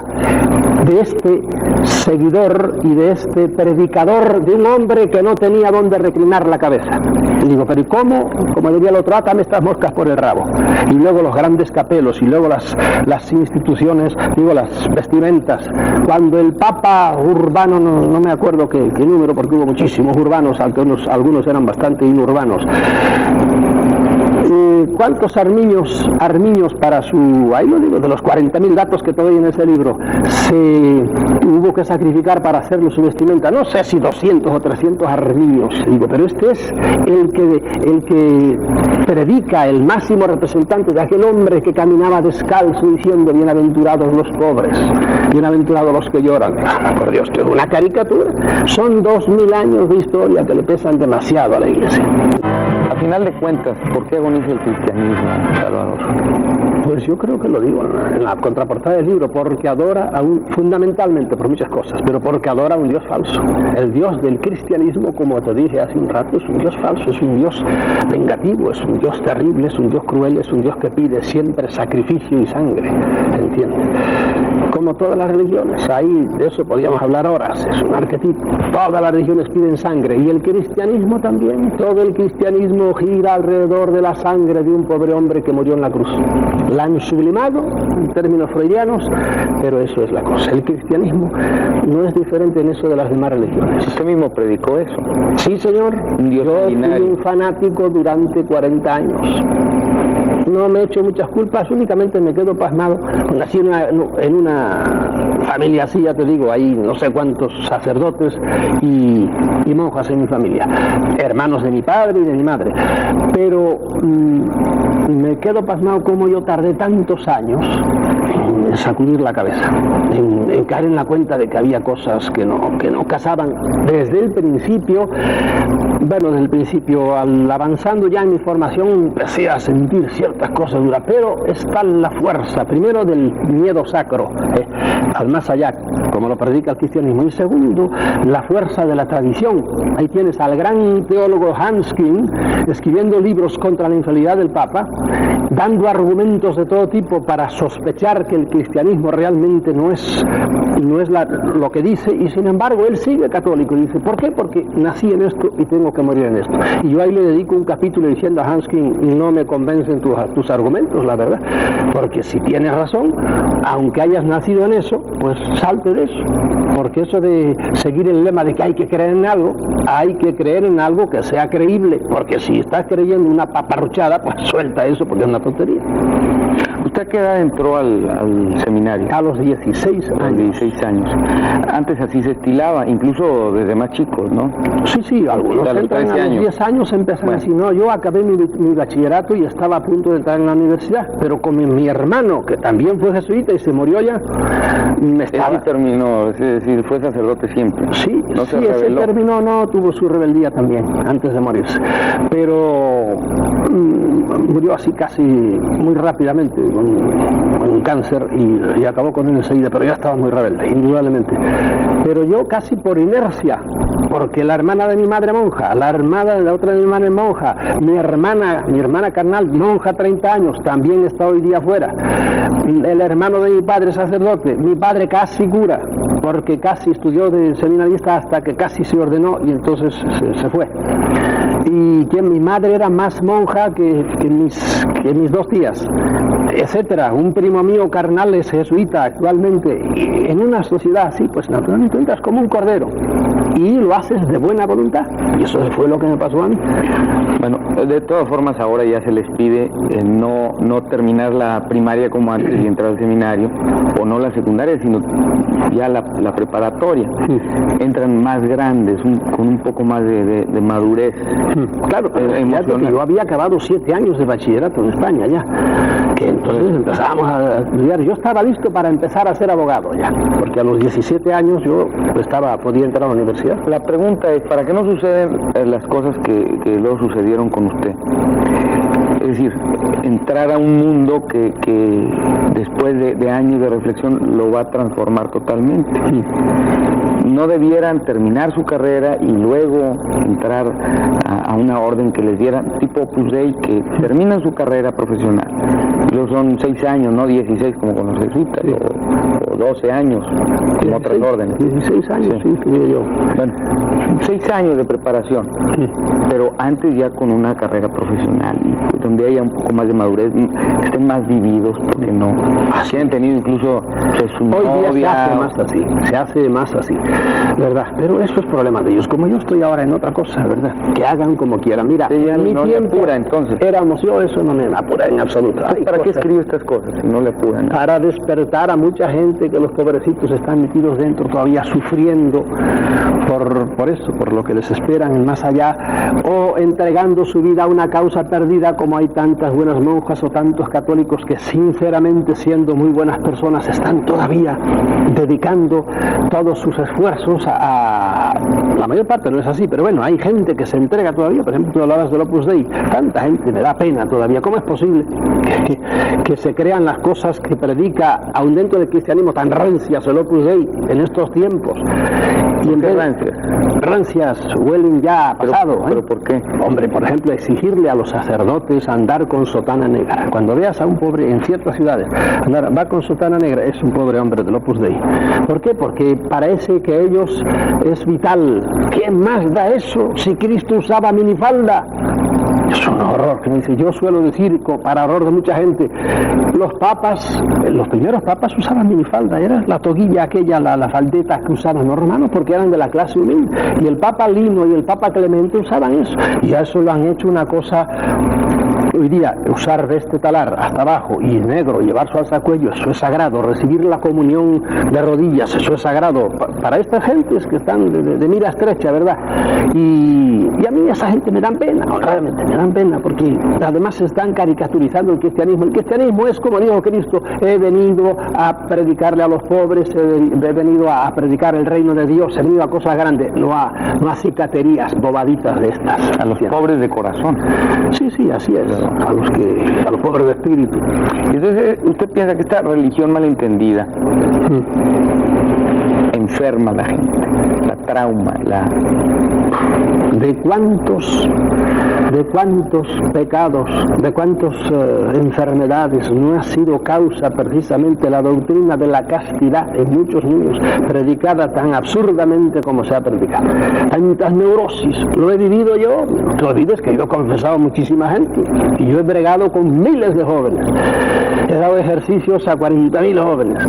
de este seguidor y de este predicador de un hombre que no tenía dónde reclinar la cabeza. Y digo, pero ¿y cómo? Como diría el otro, átame estas moscas por el rabo. Y luego los grandes capelos y luego las instituciones, digo, las vestimentas. Cuando el Papa Urbano, no me acuerdo qué número, porque hubo muchísimos urbanos, algunos eran bastante inurbanos. ¿Cuántos armiños para su, ahí lo digo, de los 40.000 datos que te doy en ese libro, se hubo que sacrificar para hacerle su vestimenta? No sé si 200 o 300 armiños, digo, pero este es el que predica, el máximo representante de aquel hombre que caminaba descalzo diciendo, bienaventurados los pobres, bienaventurados los que lloran. Por Dios, que es una caricatura. Son 2000 años de historia que le pesan demasiado a la Iglesia. final de cuentas, ¿por qué agoniza el cristianismo, Salvador? Pues yo creo que lo digo en la contraportada del libro, porque adora fundamentalmente por muchas cosas, pero porque adora a un Dios falso. El Dios del cristianismo, como te dije hace un rato, es un Dios falso, es un Dios vengativo, es un Dios terrible, es un Dios cruel, es un Dios que pide siempre sacrificio y sangre, ¿entiendes? Como todas las religiones, ahí de eso podríamos hablar horas, es un arquetipo. Todas las religiones piden sangre, y el cristianismo también. Todo el cristianismo gira alrededor de la sangre de un pobre hombre que murió en la cruz. La han sublimado en términos freudianos, pero eso es la cosa. El cristianismo no es diferente en eso de las demás religiones. Usted mismo predicó eso. Sí, señor. Yo fui un fanático durante 40 años. No me he hecho muchas culpas, únicamente me quedo pasmado. Nací en una familia así, ya te digo, hay no sé cuántos sacerdotes y monjas en mi familia, hermanos de mi padre y de mi madre. Pero me quedo pasmado como yo tardé tantos años en sacudir la cabeza, en caer en la cuenta de que había cosas que no casaban. Desde el principio, avanzando ya en mi formación, empecé a sentir ciertas cosas duras, pero está la fuerza, primero del miedo sacro, al más allá, como lo predica el cristianismo, y segundo, la fuerza de la tradición. Ahí tienes al gran teólogo Hanskin escribiendo libros contra la infidelidad del Papa, dando argumentos de todo tipo para sospechar que el cristianismo realmente no es lo que dice, y sin embargo él sigue católico y dice, ¿por qué? Porque nací en esto y tengo que morir en esto. Y yo ahí le dedico un capítulo diciendo a Hanskin, no me convencen tus argumentos, la verdad, porque si tienes razón, aunque hayas nacido en eso, pues salte de eso, porque eso de seguir el lema de que hay que creer en algo, hay que creer en algo que sea creíble, porque si estás creyendo una paparruchada, pues suelta eso porque es una tontería. ¿Usted a qué edad entró al seminario? A los 16 años. A los 16 años. Antes así se estilaba, incluso desde más chicos, ¿no? Sí, algunos a los 13 años. 10 años empezaron así. No, yo acabé mi bachillerato y estaba a punto de entrar en la universidad, pero como mi hermano, que también fue jesuita y se murió ya, Él terminó, es decir, fue sacerdote siempre. Sí, no sí, ese terminó, no, tuvo su rebeldía también, antes de morirse. Pero murió así casi muy rápidamente, con un cáncer, y acabó con él enseguida, pero ya estaba muy rebelde, indudablemente. Pero yo casi por inercia, porque la hermana de mi madre monja, la hermana de la otra de mi madre monja, mi hermana carnal, monja 30 años, también está hoy día fuera. El hermano de mi padre sacerdote, mi padre casi cura, porque casi estudió de seminarista hasta que casi se ordenó y entonces se fue. Y que mi madre era más monja que mis dos tías, etcétera. Un primo mío carnal es jesuita actualmente, y en una sociedad así, pues naturalmente entras como un cordero y lo haces de buena voluntad, y eso fue lo que me pasó a mí. Bueno, de todas formas ahora ya se les pide no terminar la primaria como antes y entrar al seminario, o no la secundaria, sino ya la preparatoria. Entran más grandes, con un poco más de madurez. Claro, yo había acabado 7 años de bachillerato en España ya, que entonces empezábamos a estudiar. Yo estaba listo para empezar a ser abogado ya, porque a los 17 años yo podía entrar a la universidad. La pregunta es, ¿para qué no suceden las cosas que luego sucedieron con usted? Es decir, entrar a un mundo que después de años de reflexión lo va a transformar totalmente. No debieran terminar su carrera y luego entrar a una orden que les diera, tipo Opus Dei, que terminan su carrera profesional. Luego son 6 años, no 16 como con los jesuitas, o 12 años, como otras órdenes. 16 años, sí, creo yo. Bueno, 6 años de preparación, pero antes ya con una carrera profesional, donde haya un poco más de madurez, estén más vividos, porque no. Así han tenido incluso su novia. Hoy día se hace más así, ¿verdad? Pero eso es problema de ellos. Como yo estoy ahora en otra cosa, ¿verdad? Que hagan como quieran. Mira, en mi tiempo apura, entonces. Éramos yo, eso no me apura en absoluto. ¿Para qué escribe estas cosas si no le apuran? Para despertar a mucha gente que los pobrecitos están metidos dentro todavía sufriendo por eso, por lo que les esperan en más allá, o entregando su vida a una causa perdida, como hay tantas buenas monjas o tantos católicos que sinceramente, siendo muy buenas personas, están todavía dedicando todos sus esfuerzos a la mayor parte no es así, pero bueno, hay gente que se entrega todavía. Por ejemplo, tú hablabas del Opus Dei, tanta gente, me da pena todavía. ¿Cómo es posible que se crean las cosas que predica, aun dentro del cristianismo, tan rancias el Opus Dei en estos tiempos? Y en vez rancias huelen ya pasado. ¿Pero por qué? Hombre, por ejemplo, exigirle a los sacerdotes andar con sotana negra. Cuando veas a un pobre en ciertas ciudades va con sotana negra, es un pobre hombre del Opus Dei. ¿Por qué? Porque parece que ellos es vital. ¿Quién más da eso si Cristo usaba minifalda? Es un horror, que me dice. Yo suelo decir, para horror de mucha gente, los primeros papas usaban minifalda, era la toguilla aquella, la faldeta que usaban los romanos, porque eran de la clase humilde, y el Papa Lino y el Papa Clemente usaban eso, y a eso lo han hecho una cosa. Hoy día, usar de este talar hasta abajo y negro, llevar su alzacuello, eso es sagrado. Recibir la comunión de rodillas, eso es sagrado. Para estas gentes que están de mira estrecha, ¿verdad? Y a mí esa gente me dan pena, realmente me dan pena, porque además se están caricaturizando el cristianismo. El cristianismo es, como dijo Cristo, he venido a predicarle a los pobres, he venido a predicar el reino de Dios, he venido a cosas grandes, no a cicaterías bobaditas de estas. A los pobres de corazón. Sí, así es. A los pobres de espíritu. Entonces, ¿usted piensa que esta religión malentendida enferma a la gente, la trauma, ¿De cuántos pecados, de cuántas enfermedades no ha sido causa precisamente la doctrina de la castidad en muchos niños, predicada tan absurdamente como se ha predicado? Tantas neurosis, lo he vivido yo. No te olvides que yo he confesado a muchísima gente y yo he bregado con miles de jóvenes, he dado ejercicios a 40.000 jóvenes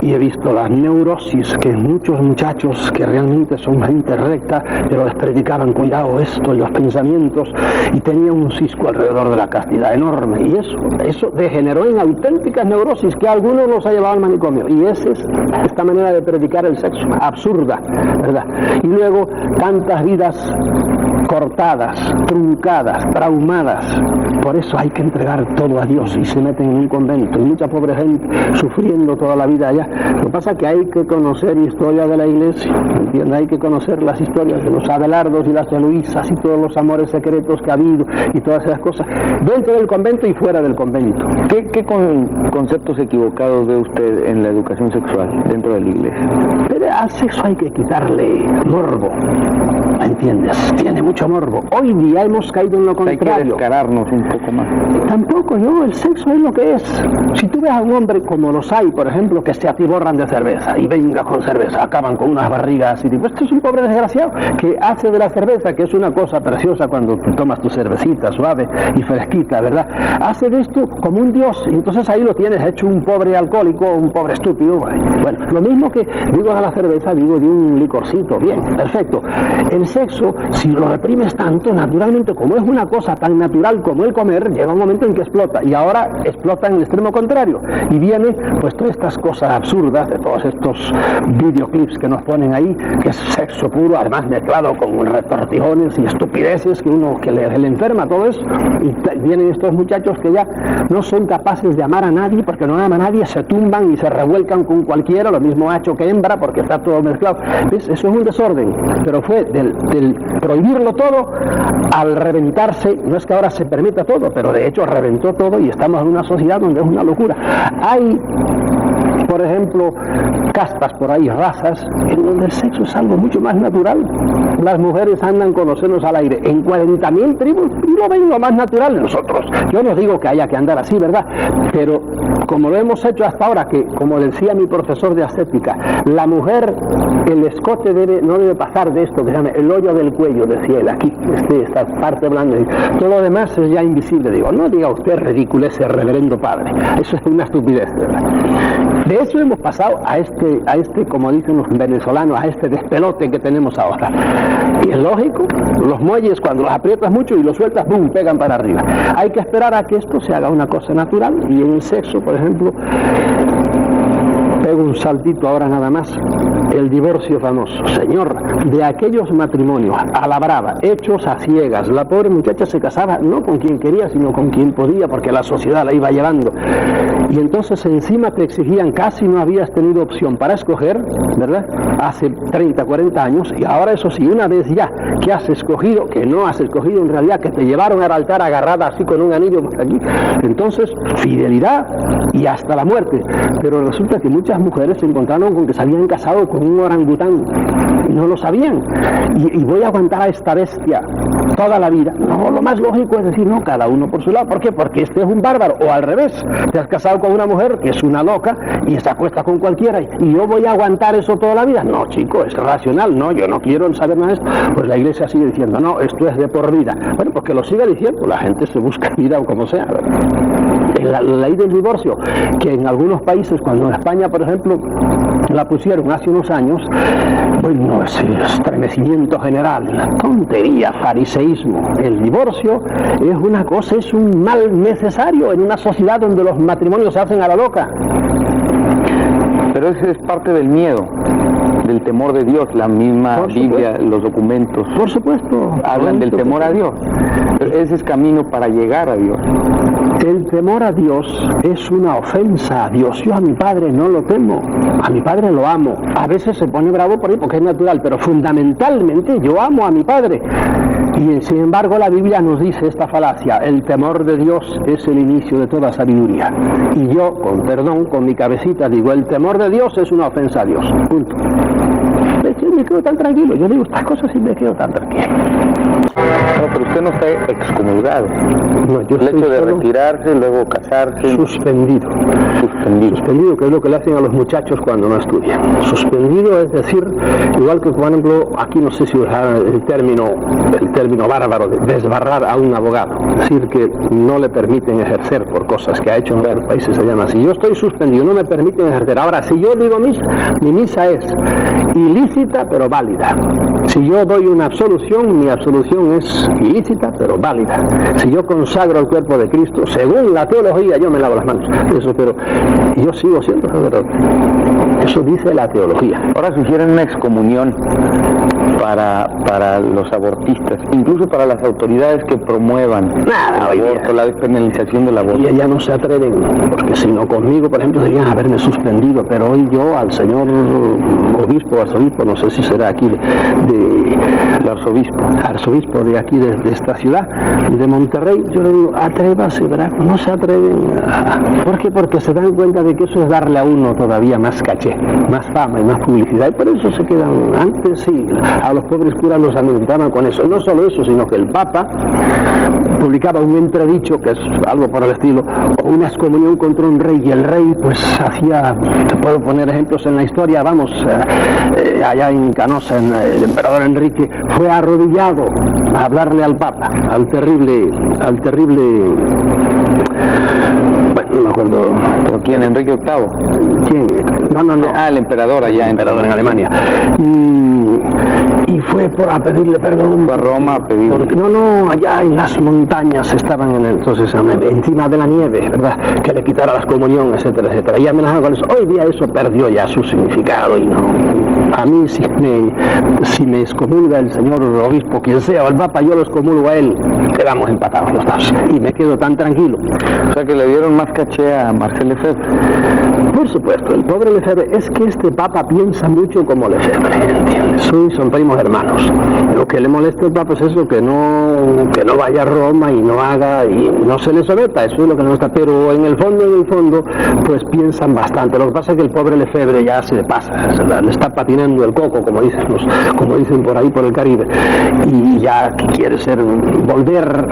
y he visto las neurosis que muchos muchachos que realmente son gente recta, pero les predicaban cuidado esto y los pensamientos, y tenía un cisco alrededor de la castidad enorme, y eso degeneró en auténticas neurosis que a algunos los ha llevado al manicomio. Y esa es esta manera de predicar el sexo, absurda, ¿verdad? Y luego tantas vidas cortadas, truncadas, traumadas. Por eso hay que entregar todo a Dios, y se meten en un convento, y mucha pobre gente sufriendo toda la vida allá. Lo que pasa es que hay que conocer historia de la iglesia, ¿entiendes? Hay que conocer las historias de los Abelardos y las Eloísas y todos los amores secretos que ha habido y todas esas cosas, dentro del convento y fuera del convento. ¿Qué conceptos equivocados ve usted en la educación sexual dentro de la iglesia? Pero al sexo hay que quitarle morbo, ¿me entiendes? Tiene mucho morbo. Hoy día hemos caído en lo contrario. Hay que descararnos un poco más. Tampoco el sexo es lo que es. Si tú ves a un hombre como los hay, por ejemplo, que se atiborran de cerveza y venga con cerveza, acaban con unas barrigas y digo, esto es un pobre desgraciado que hace de la cerveza, que es una cosa preciosa cuando te tomas tu cervecita suave y fresquita, ¿verdad? Hace de esto como un dios, y entonces ahí lo tienes hecho un pobre alcohólico, un pobre estúpido. Bueno, lo mismo que digo de la cerveza, digo de un licorcito. Bien, perfecto. El sexo, si lo reprimes tanto, naturalmente, como es una cosa tan natural como el comer, llega un momento en que explota, y ahora explota en el extremo contrario, y viene pues todas estas cosas absurdas de todos estos videoclips que nos ponen ahí, que es sexo puro, además mezclado con retortijones y estupideces que le enferma todo eso. Y vienen estos muchachos que ya no son capaces de amar a nadie, porque no aman a nadie, se tumban y se revuelcan con cualquiera, lo mismo macho que hembra, porque está todo mezclado. ¿Ves? Eso es un desorden, pero fue del prohibirlo todo al reventarse. No es que ahora se permita todo, pero de hecho reventó todo y estamos en una sociedad donde es una locura. Hay, por ejemplo, castas por ahí, razas, en donde el sexo es algo mucho más natural. Las mujeres andan con los senos al aire en 40.000 tribus y lo ven lo más natural de nosotros. Yo no digo que haya que andar así, ¿verdad? Pero como lo hemos hecho hasta ahora, que como decía mi profesor de ascética, la mujer, el escote no debe pasar de esto que se llama el hoyo del cuello, decía él, aquí, esta parte blanda. Todo lo demás es ya invisible. Digo, no diga usted ridículo ese reverendo padre. Eso es una estupidez, ¿verdad? De eso hemos pasado a este, como dicen los venezolanos, a este despelote que tenemos ahora. Y es lógico, los muelles cuando los aprietas mucho y los sueltas, ¡bum!, pegan para arriba. Hay que esperar a que esto se haga una cosa natural, y en el sexo, por ejemplo, pego un saltito ahora nada más. El divorcio famoso, señor, de aquellos matrimonios a la brava, hechos a ciegas. La pobre muchacha se casaba no con quien quería, sino con quien podía, porque la sociedad la iba llevando. Y entonces encima te exigían, casi no habías tenido opción para escoger, ¿verdad? Hace 30, 40 años, y ahora eso sí, una vez ya que has escogido, que no has escogido en realidad, que te llevaron al altar agarrada así con un anillo por aquí, entonces fidelidad y hasta la muerte. Pero resulta que muchas mujeres se encontraron con que se habían casado con un orangután y no lo sabían, y voy a aguantar a esta bestia toda la vida. No, lo más lógico es decir, no, cada uno por su lado. ¿Por qué? Porque este es un bárbaro, o al revés, te has casado con una mujer que es una loca y se acuesta con cualquiera, y yo voy a aguantar eso toda la vida. No, chico, es racional, no, yo no quiero saber nada de esto. Pues la iglesia sigue diciendo, no, esto es de por vida. Bueno, pues que lo siga diciendo, la gente se busca vida o como sea. La ley del divorcio, que en algunos países, cuando en España, por ejemplo, la pusieron hace unos años, bueno, es estremecimiento general, tontería, fariseísmo. El divorcio es una cosa, es un mal necesario en una sociedad donde los matrimonios se hacen a la loca. Pero ese es parte del miedo, del temor de Dios. La misma Biblia, los documentos, por supuesto, hablan del temor a Dios. Ese es camino para llegar a Dios. El temor a Dios es una ofensa a Dios. Yo a mi padre no lo temo, a mi padre lo amo. A veces se pone bravo por ahí porque es natural, pero fundamentalmente yo amo a mi padre. Y sin embargo la Biblia nos dice esta falacia: el temor de Dios es el inicio de toda sabiduría. Y yo, con perdón, con mi cabecita digo, el temor de Dios es una ofensa a Dios. Punto. Yo me quedo tan tranquilo, yo digo estas cosas y me quedo tan tranquilo. No, pero usted no está excomulgado. No, yo el hecho de retirarse, luego casarse. Suspendido, que es lo que le hacen a los muchachos cuando no estudian. Suspendido es decir, igual que por ejemplo, aquí no sé si usar el término bárbaro de desbarrar a un abogado. Es decir, que no le permiten ejercer por cosas que ha hecho en varios países, se llama así. Yo estoy suspendido, no me permiten ejercer. Ahora, si yo digo misa, mi misa es ilícita pero válida. Si yo doy una absolución, mi absolución es ilícita pero válida. Si yo consagro el cuerpo de Cristo, según la teología, yo me lavo las manos. Eso, pero yo sigo siendo sacerdote. Eso dice la teología. Ahora sugieren una excomunión para los abortistas, incluso para las autoridades que promuevan el aborto, la despenalización del aborto. Y ya no se atreven, porque si no conmigo, por ejemplo, deberían haberme suspendido, pero hoy yo al señor obispo o arzobispo, no sé si será aquí el arzobispo de aquí de esta ciudad, de Monterrey, yo le digo, atrévase, ¿verdad? No se atreven. ¿Por qué? Porque se dan cuenta de que eso es darle a uno todavía más caché, más fama y más publicidad, y por eso se quedan. Antes sí, a los pobres curas los amedrentaban con eso. No solo eso, sino que el Papa publicaba un entredicho, que es algo por el estilo, o una excomunión contra un rey, y el rey pues hacía, te puedo poner ejemplos en la historia, vamos, allá en Canosa, el emperador Enrique fue arrodillado a hablarle al Papa, al terrible, bueno, no me acuerdo. ¿Por quién? ¿Enrique VIII? ¿Quién? No. El emperador allá, emperador en Alemania. Y fue a pedirle perdón. Fue a Roma a pedirle. Porque, no, allá en las montañas estaban entonces encima de la nieve, ¿verdad? Que le quitara la comunión, etcétera, etcétera. Y amenazaban con eso. Hoy día eso perdió ya su significado y no. A mí si me excomulga el señor obispo, quien sea, o el Papa, yo lo excomulgo a él. Quedamos empatados los dos. Y me quedo tan tranquilo. O sea que le dieron más caché a Marcel Lefebvre. Por supuesto, el pobre Lefebvre, es que este Papa piensa mucho como Lefebvre, ¿entiendes? Son primos hermanos. Lo que le molesta al Papa es eso, que no vaya a Roma y no haga, y no se le someta, eso es lo que le gusta, pero en el fondo, pues piensan bastante. Lo que pasa es que el pobre Lefebvre ya se le pasa, le está patinando el coco, como dicen por ahí por el Caribe, y ya quiere volver,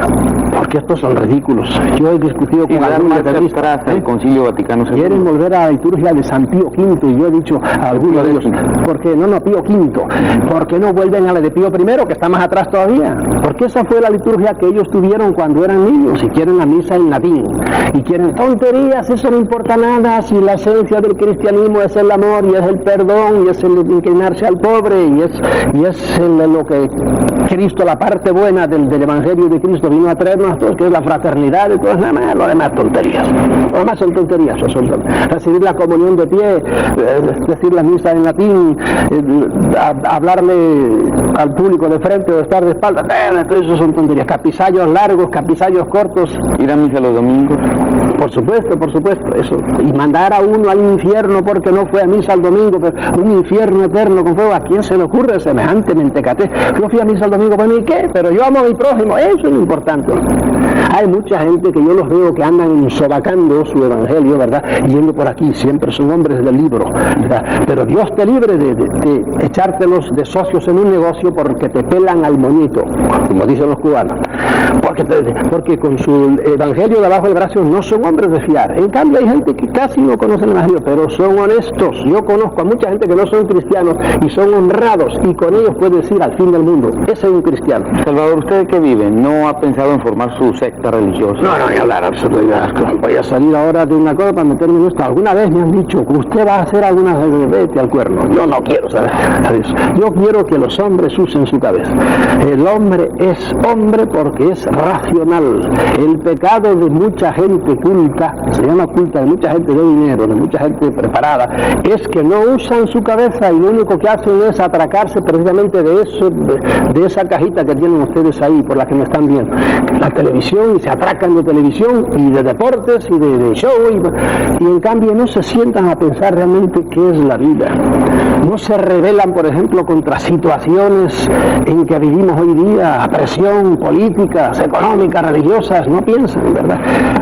porque estos son ridículos. Yo he discutido con algunos atrás el Concilio Vaticano II. Quieren volver a la liturgia de San Pío V, y yo he dicho a algunos de ellos, porque no Pío V, porque no vuelven a la de Pío I, que está más atrás todavía, porque esa fue la liturgia que ellos tuvieron cuando eran niños, y quieren la misa en latín, y quieren tonterías, eso no importa nada, si la esencia del cristianismo es el amor, y es el perdón, y es el inclinarse al pobre, y es lo que Cristo, la parte buena del Evangelio de Cristo vino a traernos a todos, que es la fraternidad y todo, nada más, lo demás tonterías. Lo demás son tonterías, recibir la comunión de pie, decir la misa en latín, hablarle al público de frente o estar de espaldas, todo eso son tonterías. Capisallos largos, capisallos cortos. Ir a misa los domingos. Por supuesto, eso. Y mandar a uno al infierno porque no fue a misa el domingo, pero un infierno eterno con fuego, ¿a quién se le ocurre semejante mentecate? Yo fui a misa el domingo, ¿y qué? Pero yo amo a mi prójimo, eso es lo importante. Hay mucha gente que yo los veo que andan ensobacando su evangelio, ¿verdad? Yendo por aquí, siempre son hombres del libro, ¿verdad? Pero Dios te libre de echártelos de socios en un negocio porque te pelan al moñito, como dicen los cubanos. Porque con su evangelio debajo del brazo no son hombres de fiar. En cambio hay gente que casi no conoce el evangelio, pero son honestos. Yo conozco a mucha gente que no son cristianos y son honrados, y con ellos puedes ir al fin del mundo. Ese es un cristiano. Salvador, ¿usted de qué vive? ¿No ha pensado en formar su secta religiosa? No, ni hablar, voy a salir ahora de una cosa para meterme en esto. Alguna vez me han dicho que usted va a hacer alguna vete al cuerno. Yo no quiero saber eso. Yo quiero que los hombres usen su cabeza. El hombre es hombre porque es racional. El pecado de mucha gente culta, se llama culta, de mucha gente de dinero, de mucha gente preparada, es que no usan su cabeza y lo único que hacen es atracarse precisamente de eso, de esa cajita que tienen ustedes ahí, por la que me están viendo, la televisión, y se atracan de televisión y de deportes y de show, y en cambio no se sientan a pensar realmente qué es la vida. No se rebelan, por ejemplo, contra situaciones en que vivimos hoy día, presión, políticas, económicas, religiosas, no piensan, ¿verdad?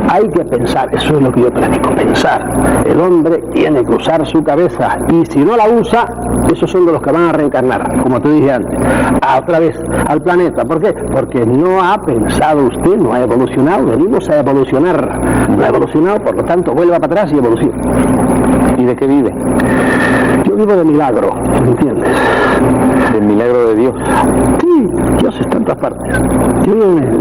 Hay que pensar, eso es lo que yo predico, pensar. El hombre tiene que usar su cabeza, y si no la usa, esos son de los que van a reencarnar, como te dije antes, otra vez al planeta. ¿Por qué? Porque no ha pensado usted, no ha evolucionado, venimos a evolucionar, no ha evolucionado, por lo tanto vuelva para atrás y evolucione. ¿Y de qué vive? Yo vivo de milagro, ¿me entiendes? ¿Del milagro de Dios? Sí, Dios está en todas partes.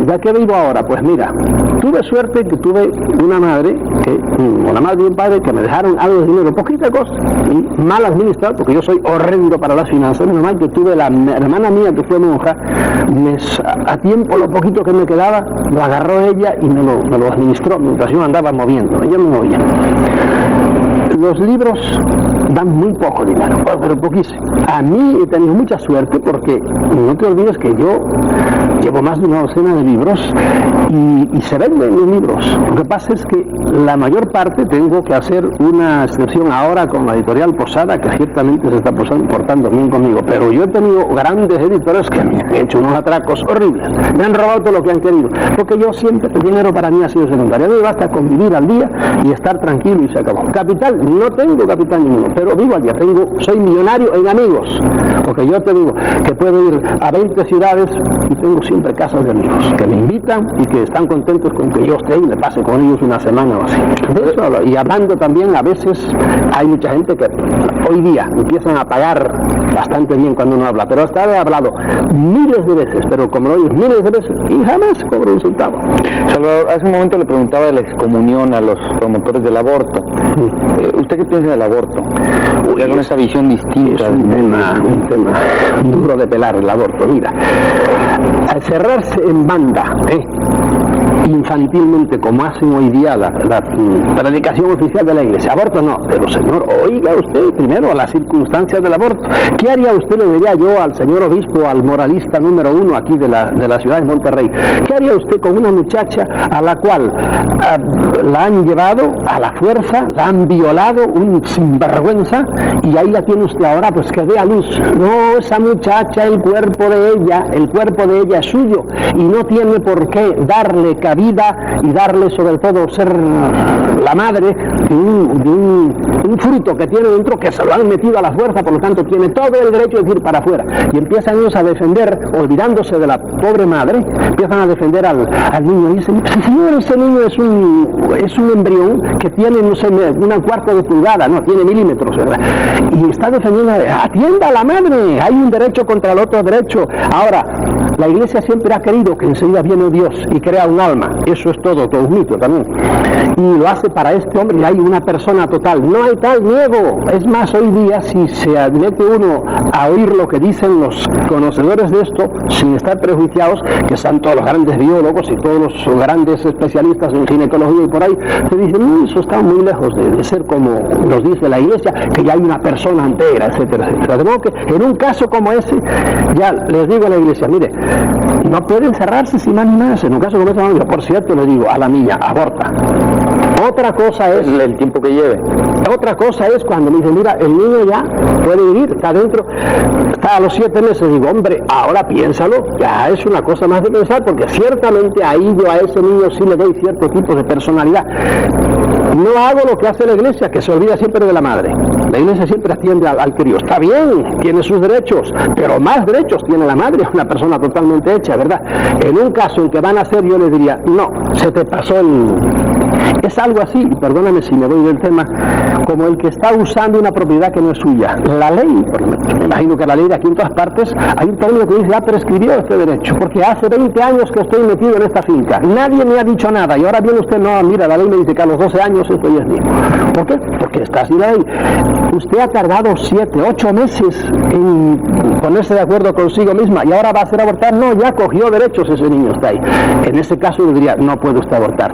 ¿De qué vivo ahora? Pues mira, tuve suerte que tuve una madre y un padre que me dejaron algo de dinero, poquita cosa, y mal administrado, porque yo soy horrendo para las finanzas. Menos mal que tuve la hermana mía que fue monja, a tiempo lo poquito que me quedaba, lo agarró ella y me lo administró mientras yo andaba moviendo, ella me movía. Los libros dan muy poco dinero, pero poquísimo. A mí he tenido mucha suerte porque no te olvides que yo llevo más de una docena de libros y se venden los libros. Lo que pasa es que la mayor parte tengo que hacer una excepción ahora con la editorial Posada, que ciertamente se está portando bien conmigo, pero yo he tenido grandes editores que me han hecho unos atracos horribles. Me han robado todo lo que han querido, porque yo siempre, el dinero para mí ha sido secundario. A mí me basta con vivir al día y estar tranquilo y se acabó. Capital, no tengo capital ninguno, pero vivo al día. Soy millonario en amigos, porque yo te digo que puedo ir a 20 ciudades y tengo siempre casas de amigos que me invitan y que están contentos con que yo esté y me pase con ellos una semana o así. De eso hablo. Y hablando también, a veces hay mucha gente que hoy día empiezan a pagar bastante bien cuando uno habla, pero hasta he hablado miles de veces, pero como lo oyes miles de veces y jamás cobro un centavo. Salvador, hace un momento le preguntaba de la excomunión a los promotores del aborto. ¿Usted qué piensa del aborto? Ya con esa visión distinta. Es un tema duro de pelar, el aborto. Mira, al cerrarse en banda, infantilmente, como hacen hoy día la predicación oficial de la iglesia, aborto no, pero señor, oiga usted primero las circunstancias del aborto. ¿Qué haría usted, le diría yo al señor obispo, al moralista número 1 aquí de la ciudad de Monterrey? ¿Qué haría usted con una muchacha a la cual la han llevado a la fuerza, la han violado, un sinvergüenza, y ahí la tiene usted ahora, pues que dé a luz? No, esa muchacha, el cuerpo de ella es suyo, y no tiene por qué darle cabida la vida y darle, sobre todo, ser la madre de un fruto que tiene dentro, que se lo han metido a la fuerza, por lo tanto tiene todo el derecho de ir para afuera. Y empiezan ellos a defender, olvidándose de la pobre madre, empiezan a defender al niño. Y dicen, señor, ese niño es un embrión que tiene, no sé, una cuarta de pulgada, no, tiene milímetros, ¿verdad? Y está defendiendo, atienda a la madre, hay un derecho contra el otro derecho. Ahora, la Iglesia siempre ha querido que enseguida viene Dios y crea un alma, eso es todo un mito también, y lo hace para este hombre, y hay una persona total, no hay tal niego. Es más, hoy día, si se mete uno a oír lo que dicen los conocedores de esto, sin estar prejuiciados, que están todos los grandes biólogos y todos los grandes especialistas en ginecología y por ahí, se dicen, eso está muy lejos de ser como nos dice la Iglesia, que ya hay una persona entera, etcétera, etcétera. De modo que en un caso como ese, ya les digo a la Iglesia, mire, no pueden cerrarse sin más ni más. En un caso como ese, yo por cierto le digo a la niña, aborta. Otra cosa es el tiempo que lleve. Otra cosa es cuando me dicen, mira, el niño ya puede vivir, está dentro, está a los 7 meses. Digo, hombre, ahora piénsalo, ya es una cosa más de pensar, porque ciertamente ahí yo a ese niño sí le doy cierto tipo de personalidad. No hago lo que hace la Iglesia, que se olvida siempre de la madre. La Iglesia siempre atiende al crío. Está bien, tiene sus derechos, pero más derechos tiene la madre, una persona totalmente hecha, ¿verdad? En un caso en que van a hacer, yo les diría, no, se te pasó Es algo así, perdóname si me voy del tema, como el que está usando una propiedad que no es suya. La ley, me imagino que la ley de aquí en todas partes, hay un término que dice, ya prescribió este derecho, porque hace 20 años que estoy metido en esta finca, nadie me ha dicho nada, y ahora viene usted, no, mira, la ley me dice que a los 12 años esto ya es mío. ¿Por qué? Porque está así la ley. Usted ha tardado 7, 8 meses en ponerse de acuerdo consigo misma, y ahora va a hacer abortar. No, ya cogió derechos, ese niño está ahí. En ese caso yo diría, no puede usted abortar.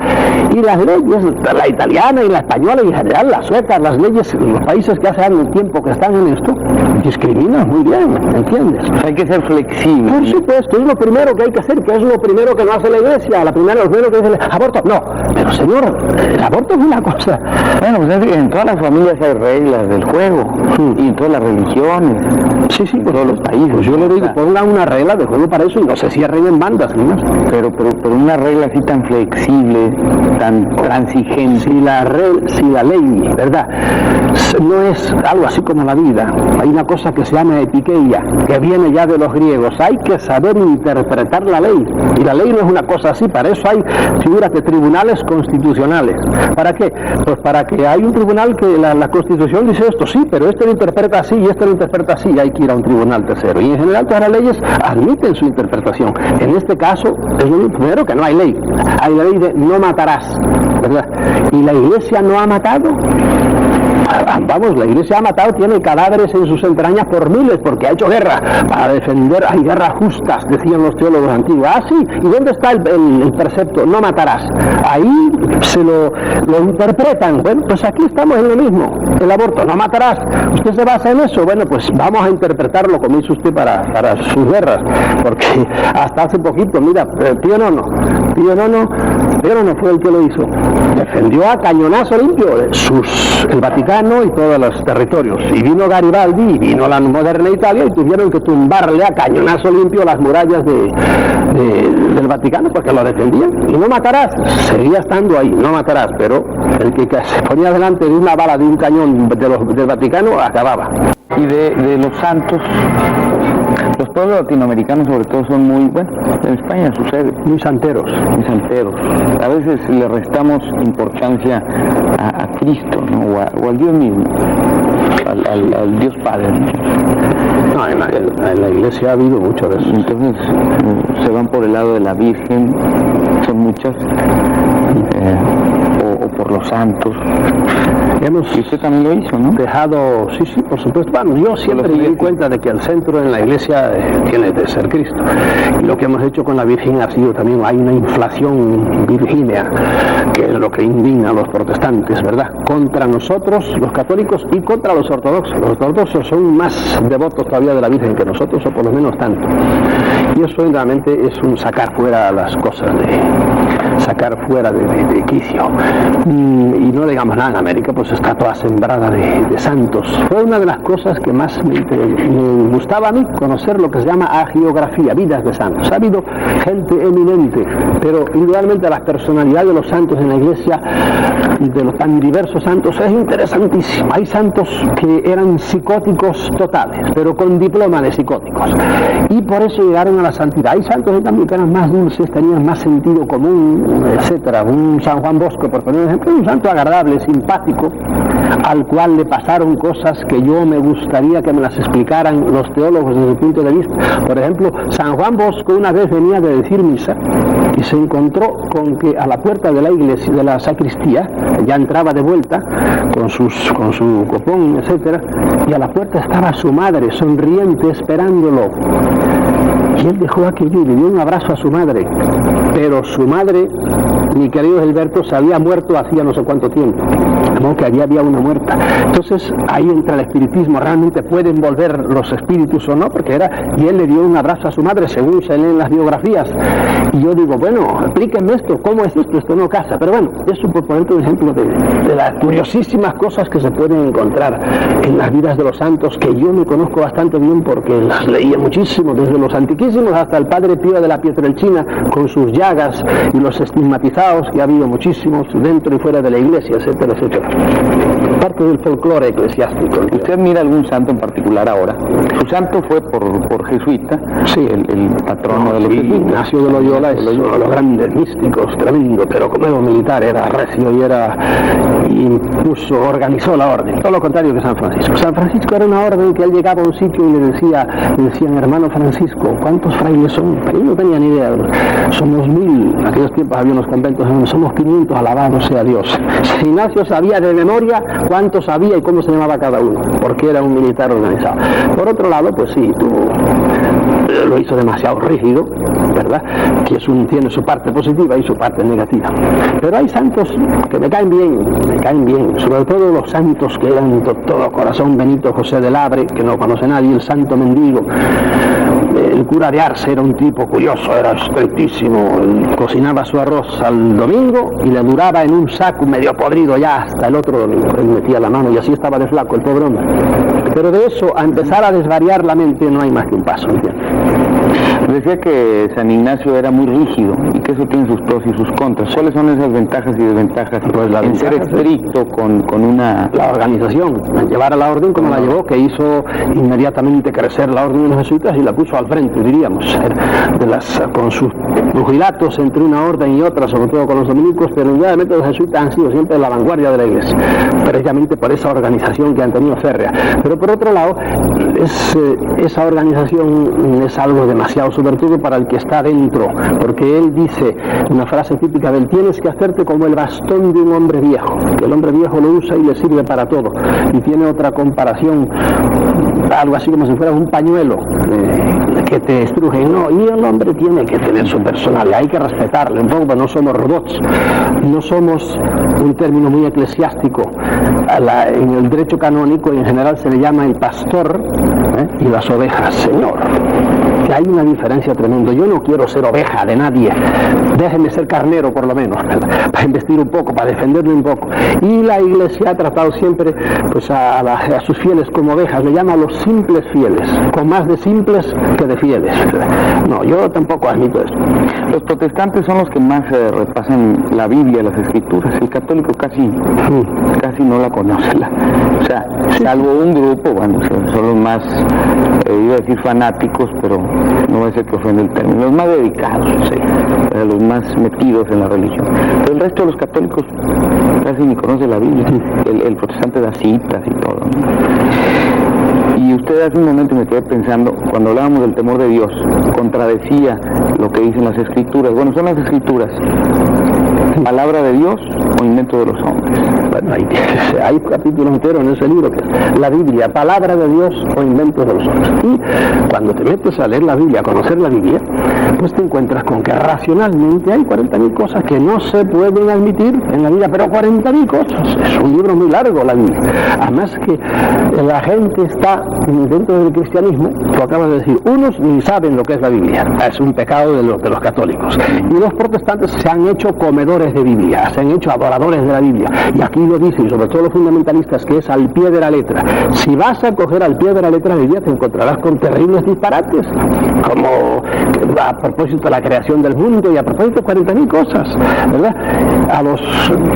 Y las leyes, la italiana y la española y en general las suecas, las leyes en los países que hace años tiempo que están en esto, discriminan muy bien, ¿entiendes? Hay que ser flexible. Por supuesto, es lo primero que hay que hacer, que es lo primero que no hace la Iglesia. Lo primero que dice, aborto, no, pero señor, el aborto es una cosa. Bueno, pues en todas las familias hay reglas del juego, y en todas las religiones, sí, todos los países. Pues yo le digo, pongan una regla de juego para eso y no se cierren en bandas, ¿no? Pero una regla así tan flexible, tan transigente. Si la ley, ¿verdad?, no es algo así como la vida, hay una cosa que se llama epikeia, que viene ya de los griegos. Hay que saber interpretar la ley, y la ley no es una cosa así. Para eso hay, figúrate, tribunales constitucionales. ¿Para qué? Pues para que hay un tribunal que la Constitución dice esto, sí, pero este lo interpreta así y este lo interpreta así, y hay que ir a un tribunal tercero. Y en general todas las leyes admiten su interpretación. En este caso, es lo primero que no hay ley. Hay la ley de no matarás, ¿verdad? Y la Iglesia no ha matado. Vamos, la Iglesia ha matado, tiene cadáveres en sus entrañas por miles, porque ha hecho guerra para defender. Hay guerras justas, decían los teólogos antiguos. Ah, sí, ¿y dónde está el precepto? No matarás. Ahí se lo interpretan. Bueno, pues aquí estamos en lo mismo. El aborto, no matarás. ¿Usted se basa en eso? Bueno, pues vamos a interpretarlo, como hizo usted para sus guerras, porque hasta hace poquito, mira, Pío Nono fue el que lo hizo. Defendió a cañonazo limpio el Vaticano y todos los territorios. Y vino Garibaldi y vino la moderna Italia y tuvieron que tumbarle a cañonazo limpio las murallas del Vaticano porque lo defendían. Y no matarás, seguía estando ahí, no matarás, pero el que se ponía delante de una bala de un cañón del Vaticano acababa. Y de los santos, los pueblos latinoamericanos sobre todo son muy, bueno, en España sucede, muy santeros. A veces le restamos importancia a Cristo, ¿no? o al Dios mismo, al Dios Padre, ¿no? No, en la Iglesia ha habido mucho de eso. Entonces se van por el lado de la Virgen, son muchas, o por los santos. Y usted también lo hizo, ¿no? Dejado, sí, por supuesto. Bueno, yo siempre me di cuenta de que el centro en la Iglesia tiene de ser Cristo. Y lo que hemos hecho con la Virgen ha sido también, hay una inflación virgínea, que es lo que indigna a los protestantes, ¿verdad? Contra nosotros, los católicos, y contra los ortodoxos. Los ortodoxos son más devotos todavía de la Virgen que nosotros, o por lo menos tanto. Y eso realmente es un sacar fuera las cosas, sacar fuera de quicio. y no digamos nada, en América pues está toda sembrada de santos. Fue una de las cosas que más me gustaba a mí, conocer lo que se llama hagiografía, vidas de santos. Ha habido gente eminente, pero indudablemente la personalidad de los santos en la iglesia, de los tan diversos santos, es interesantísima. Hay santos que eran psicóticos totales, pero con diploma de psicóticos, y por eso llegaron a la santidad. Hay santos en cambio que eran más dulces, tenían más sentido común, etcétera. Un San Juan Bosco, por poner un ejemplo, un santo agradable, simpático, al cual le pasaron cosas que yo me gustaría que me las explicaran los teólogos desde su punto de vista. Por ejemplo, San Juan Bosco una vez venía de decir misa y se encontró con que a la puerta de la iglesia, de la sacristía, ya entraba de vuelta con su copón, etcétera, y a la puerta estaba su madre sonriente esperándolo. Y él dejó aquello y le dio un abrazo a su madre, pero su madre, mi querido Gilberto, se había muerto hacía no sé cuánto tiempo, como que allí había una muerta. Entonces ahí entra el espiritismo, realmente pueden volver los espíritus o no, porque y él le dio un abrazo a su madre según se leen las biografías. Y yo digo, bueno, explíquenme esto, ¿cómo es esto? Esto no casa. Pero bueno, eso por ponerte un ejemplo de las curiosísimas cosas que se pueden encontrar en las vidas de los santos, que yo me conozco bastante bien porque las leía muchísimo, desde los antiquísimos hasta el Padre Pío de la Pietrelcina, con sus llagas y los estigmatizados, que ha habido muchísimos dentro y fuera de la iglesia, etcétera, etcétera. Parte del folclore eclesiástico. ¿Usted mira algún santo en particular ahora? Su santo fue por jesuita, sí, el patrono de los jesuitas. Ignacio de Loyola es uno de los grandes místicos, tremendo, pero como era militar, era recio y organizó la orden. Todo lo contrario que San Francisco. San Francisco era una orden que él llegaba a un sitio y le decían, hermano Francisco, ¿cuántos frailes son? Pero yo no tenía ni idea. Somos 1000, en aquellos tiempos había unos conventos, somos 500, alabado sea Dios. Si Ignacio sabía de memoria cuántos había y cómo se llamaba cada uno, porque era un militar organizado. Por otro lado, pues sí, lo hizo demasiado rígido, ¿verdad? Que tiene su parte positiva y su parte negativa. Pero hay santos que me caen bien, sobre todo los santos que eran de todo corazón. Benito José del Abre, que no conoce nadie, el santo mendigo. El cura de Arce era un tipo curioso, era estrictísimo, cocinaba su arroz al domingo y le duraba en un saco medio podrido ya hasta el otro domingo. Él metía la mano y así estaba de flaco el pobre hombre. Pero de eso a empezar a desvariar la mente no hay más que un paso, ¿entiendes? Decía que San Ignacio era muy rígido y que eso tiene sus pros y sus contras. ¿Cuáles son esas ventajas y desventajas? Pues la en ser estricto con una... La organización, llevar a la orden como la llevó, que hizo inmediatamente crecer la orden de los jesuitas y la puso al frente, diríamos, con sus pugilatos entre una orden y otra, sobre todo con los dominicos, pero indudablemente los jesuitas han sido siempre la vanguardia de la iglesia, precisamente por esa organización que han tenido férrea. Pero por otro lado, esa organización es algo demasiado, sobre todo para el que está dentro, porque él dice una frase típica de él: tienes que hacerte como el bastón de un hombre viejo, que el hombre viejo lo usa y le sirve para todo. Y tiene otra comparación, algo así como si fuera un pañuelo que te estruje. No, y el hombre tiene que tener su personalidad, hay que respetarle un poco, pero no somos robots, no somos un término muy eclesiástico. En el derecho canónico en general se le llama el pastor y las ovejas, señor. Que hay una diferencia tremenda. Yo no quiero ser oveja de nadie, déjenme ser carnero por lo menos, para investir un poco, para defenderme un poco. Y la iglesia ha tratado siempre pues a sus fieles como ovejas, le llama a los simples fieles, con más de simples que de fieles. No, yo tampoco admito esto. Los protestantes son los que más repasan la Biblia, las Escrituras. El católico casi no la conoce. O sea, salvo un grupo, bueno, son los más, iba a decir fanáticos, pero no va a ser que ofende el término, los más dedicados, los más metidos en la religión. Pero el resto de los católicos casi ni conoce la Biblia. El protestante da citas y todo, ¿no? Y usted hace un momento me quedé pensando, cuando hablábamos del temor de Dios, contradecía lo que dicen las Escrituras. Bueno, son las Escrituras palabra de Dios o invento de los hombres. Bueno, hay capítulos enteros en ese libro que es la Biblia, palabra de Dios o invento de los hombres. Y cuando te metes a leer la Biblia, a conocer la Biblia, pues te encuentras con que racionalmente hay 40.000 cosas que no se pueden admitir en la Biblia, pero 40.000 cosas. Es un libro muy largo, la Biblia. Además que la gente está dentro del cristianismo, tú acabas de decir, unos ni saben lo que es la Biblia, es un pecado de los católicos, y los protestantes se han hecho comedores de Biblia, se han hecho adoradores de la Biblia, y aquí lo dicen, sobre todo los fundamentalistas, que es al pie de la letra. Si vas a coger al pie de la letra la Biblia, te encontrarás con terribles disparates, como a propósito de la creación del mundo y a propósito de 40.000 cosas, ¿verdad?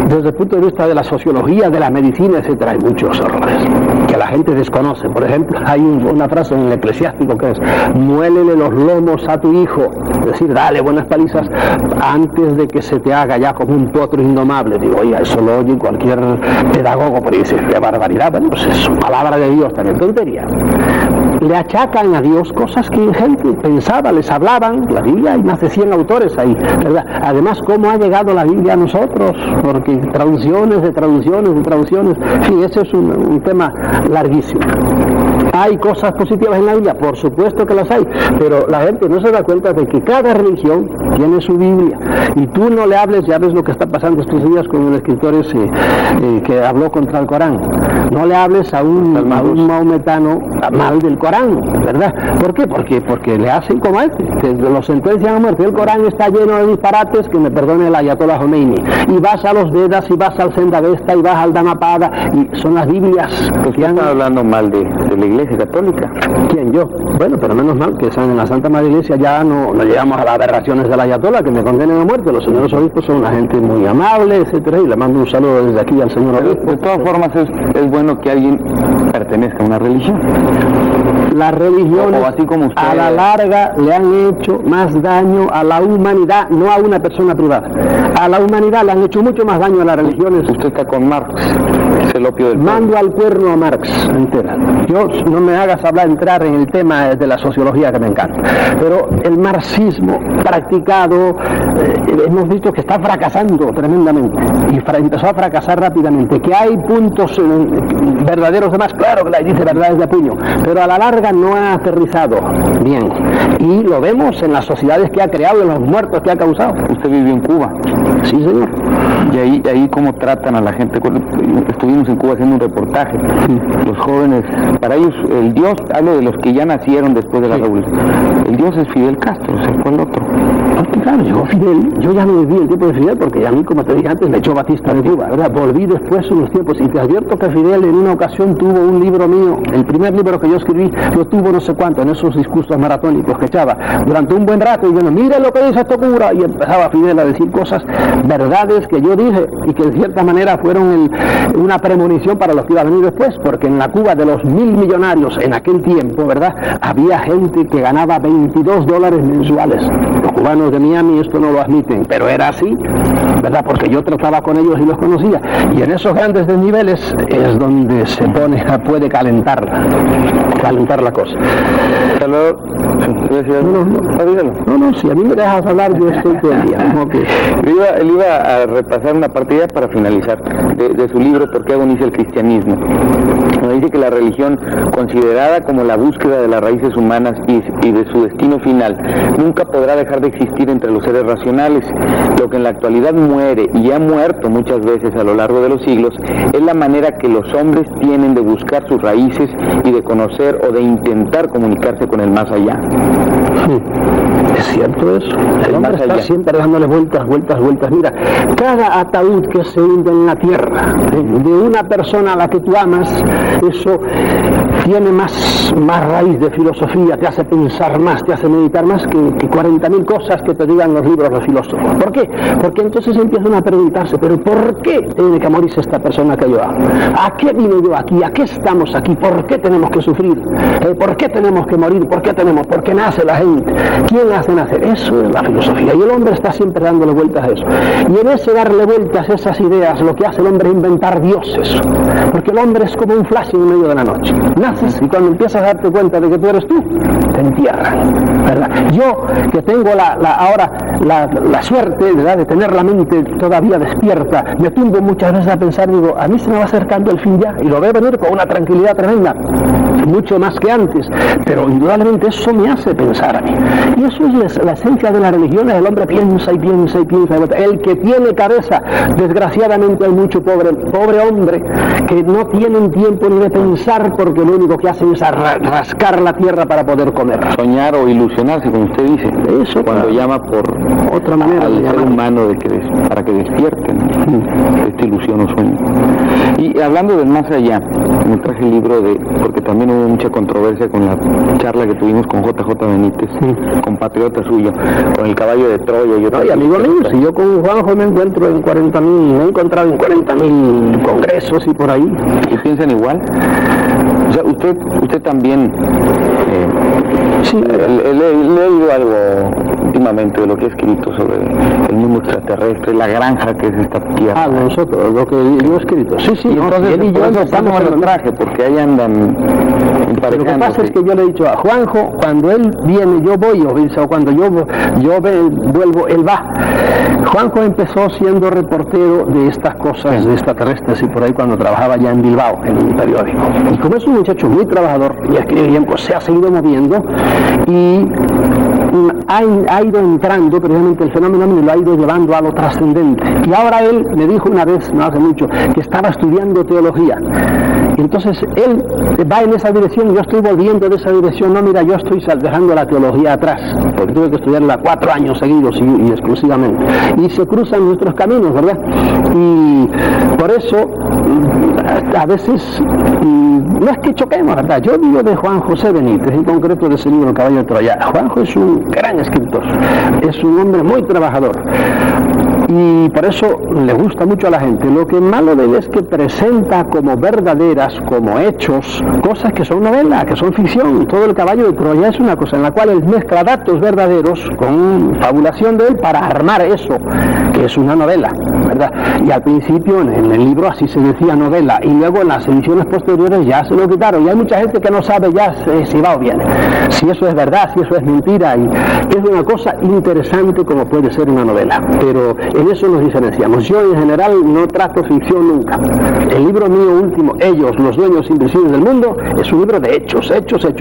Desde el punto de vista de la sociología, de la medicina, etcétera, hay muchos horrores que la gente desconoce. Por ejemplo, hay una frase en el Eclesiástico que es: muélele los lomos a tu hijo, es decir, dale buenas palizas antes de que se te haga ya como un potro indomable. Digo, oiga, eso lo oye cualquier pedagogo, pero dice, qué barbaridad. Bueno, pues es palabra de Dios, también tontería. Le achacan a Dios cosas que gente pensaba, les hablaban. La Biblia, hay más de 100 autores ahí, ¿verdad? Además, ¿cómo ha llegado la Biblia a nosotros? Porque traducciones de traducciones de traducciones. Sí, ese es un tema larguísimo. ¿Hay cosas positivas en la Biblia? Por supuesto que las hay, pero la gente no se da cuenta de que cada religión tiene su Biblia. Y tú no le hables, ya ves lo que está pasando estos días con el escritor ese que habló contra el Corán. No le hables a un maometano mal del Corán, ¿verdad? ¿Por qué? Porque le hacen como a este, que lo sentencian a muerte. El Corán está lleno de disparates, que me perdone el Ayatollah Khomeini. Y vas a los Vedas, y vas al Sendavesta, y vas al Dhammapada, y son las Biblias. ¿Usted está hablando mal de la Iglesia Católica? ¿Quién? Yo. Bueno, pero menos mal que en la Santa Madre Iglesia ya no llegamos a las aberraciones del Ayatollah, que me condenen a muerte. Los señores obispos son una gente muy amable, etcétera, y le mando un saludo desde aquí al señor obispo. De todas formas, es bueno que alguien pertenezca a una religión. Las religiones, o así como usted, a la larga, le han hecho más daño a la humanidad, no a una persona privada. A la humanidad le han hecho mucho más daño a las religiones. Usted está con Marx, es el opio del pueblo. Mando al cuerno a Marx, entera. Yo, no me hagas entrar en el tema de la sociología, que me encanta. Pero el marxismo practicado, hemos visto que está fracasando tremendamente. Y empezó a fracasar rápidamente. Que hay puntos verdaderos de más, claro que la dice verdades de puño, pero a la larga no ha aterrizado bien. Y lo vemos en las sociedades que ha creado, en los muertos que ha causado. Usted vivió en Cuba. Sí, señor. Y ahí cómo tratan a la gente. Estuvimos en Cuba haciendo un reportaje. Sí. Los jóvenes, para ellos el Dios, hablo de los que ya nacieron después de la revolución. El Dios es Fidel Castro, se fue el otro. Porque claro, llegó Fidel, yo ya no viví el tiempo de Fidel, porque a mí, como te dije antes, me echó Batista de Cuba, ¿verdad? Volví después unos tiempos, y te advierto que Fidel en una ocasión tuvo un libro mío, el primer libro que yo escribí, lo tuvo no sé cuánto, en esos discursos maratónicos que echaba durante un buen rato, y bueno, mira lo que dice este cura, y empezaba Fidel a decir cosas, verdades que yo dije, y que de cierta manera fueron una premonición para los que iba a venir después, porque en la Cuba de los 1.000 millonarios en aquel tiempo, ¿verdad?, había gente que ganaba $22 mensuales. Los cubanos de Miami esto no lo admiten, pero era así, ¿verdad?, porque yo trataba con ellos y los conocía, y en esos grandes desniveles es donde se puede calentar la cosa. Salvador, no, si a mí me dejas hablar, yo estoy todo el día. Okay. Él iba a repasar una partida para finalizar de su libro ¿Por qué agoniza el cristianismo? Donde dice que la religión, considerada como la búsqueda de las raíces humanas y de su destino final, nunca podrá dejar de existir entre los seres racionales. Lo que en la actualidad muere y ha muerto muchas veces a lo largo de los siglos es la manera que los hombres tienen de buscar sus raíces y de conocer o de intentar comunicarse con el más allá. Sí, es cierto eso. El hombre está siempre dándole vueltas. Mira, cada ataúd que se hunde en la tierra de una persona a la que tú amas, eso tiene más raíz de filosofía, te hace pensar más, te hace meditar más que 40.000 cosas que te digan los libros de filósofos. ¿Por qué? Porque entonces empiezan a preguntarse, pero ¿por qué tiene que morirse esta persona que yo amo? ¿A qué vine yo aquí? ¿A qué estamos aquí? ¿Por qué tenemos que sufrir? ¿Por qué tenemos que morir? ¿Por qué nace la gente? ¿Quién hace nacer? Eso es la filosofía, y el hombre está siempre dándole vueltas a eso. Y en ese darle vueltas a esas ideas, lo que hace el hombre es inventar dioses, porque el hombre es como un flash en medio de la noche. Naces y cuando empiezas a darte cuenta de que tú eres tú, te entierran, ¿verdad? Yo, que tengo ahora la suerte, ¿verdad?, de tener la mente todavía despierta, me tumbo muchas veces a pensar, digo, a mí se me va acercando el fin ya, y lo veo venir con una tranquilidad tremenda. mucho más que antes, pero indudablemente eso me hace pensar a mí. Y eso es la esencia de la religión. El hombre piensa y piensa y piensa. El que tiene cabeza, desgraciadamente hay mucho pobre hombre que no tienen tiempo ni de pensar, porque lo único que hacen es rascar la tierra para poder comer. Soñar o ilusionarse, como usted dice, eso cuando llama por otra manera al ser humano para que despierten esta ilusión o sueño. Y hablando del más allá, me traje el libro porque también hubo mucha controversia con la charla que tuvimos con JJ Benítez, compatriota suyo, con el caballo de Troya y otras. Ay, amigo mío, si yo con Juanjo me encuentro en 40.000, me he encontrado en 40.000 congresos y por ahí. ¿Y piensan igual? O sea, usted también sí, he leído algo últimamente de lo que he escrito sobre el mundo extraterrestre, la granja que es esta tierra. Nosotros, lo que yo he escrito. Sí, y entonces él y yo empezamos el traje, porque ahí andan emparejándose. Lo que pasa es que yo le he dicho a Juanjo, cuando él viene, yo voy, o cuando yo vuelvo, él va. Juanjo empezó siendo reportero de estas cosas, de extraterrestres, y por ahí cuando trabajaba ya en Bilbao, en un periódico. Y como es un muchacho muy trabajador, y escribe bien, pues se ha seguido moviendo, y ha ido entrando, precisamente el fenómeno lo ha ido llevando a lo trascendente. Y ahora él me dijo una vez, no hace mucho, que estaba estudiando teología. Y entonces él va en esa dirección, yo estoy volviendo de esa dirección. No, mira, yo estoy dejando la teología atrás, porque tuve que estudiarla 4 años seguidos y exclusivamente. Y se cruzan nuestros caminos, ¿verdad? Y por eso, a veces, no es que choquemos, ¿verdad? Yo digo de Juan José Benítez, en concreto de ese libro El caballo de Troya. Juanjo es un gran escritor, es un hombre muy trabajador. Y por eso le gusta mucho a la gente. Lo que malo de él es que presenta como verdaderas, como hechos, cosas que son novela, que son ficción. Todo El caballo de Troya es una cosa en la cual él mezcla datos verdaderos con fabulación de él para armar eso, que es una novela, ¿verdad? Y al principio en el libro así se decía novela, y luego en las ediciones posteriores ya se lo quitaron. Y hay mucha gente que no sabe ya si va o viene, si eso es verdad, si eso es mentira. Y es una cosa interesante como puede ser una novela, pero en eso nos diferenciamos. Yo en general no trato ficción nunca. El libro mío último, Ellos, los dueños invisibles del mundo, es un libro de hechos,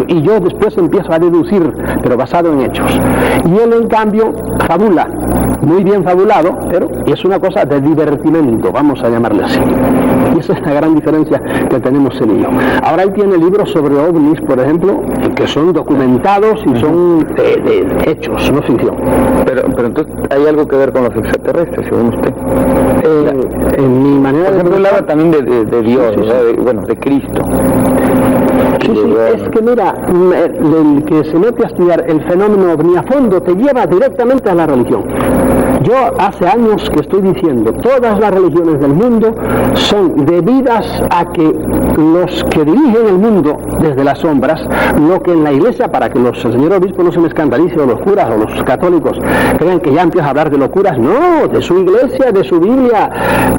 y yo después empiezo a deducir, pero basado en hechos. Y él en cambio fabula, muy bien fabulado, pero es una cosa de divertimento, vamos a llamarle así. Y esa es la gran diferencia que tenemos él y yo. Ahora él tiene libros sobre ovnis, por ejemplo, que son documentados y son de hechos, no ficción. Pero entonces hay algo que ver con los extraterrestres, según usted. En mi manera por ejemplo, él habla también de Dios, sí. De Cristo. Sí, es que mira, el que se mete a estudiar el fenómeno ovni a fondo te lleva directamente a la religión. Yo hace años que estoy diciendo, todas las religiones del mundo son debidas a que los que dirigen el mundo desde las sombras, lo que en la iglesia, para que el señor obispo no se me escandalice, o los curas o los católicos crean que ya empieza a hablar de locuras, no, de su iglesia, de su Biblia,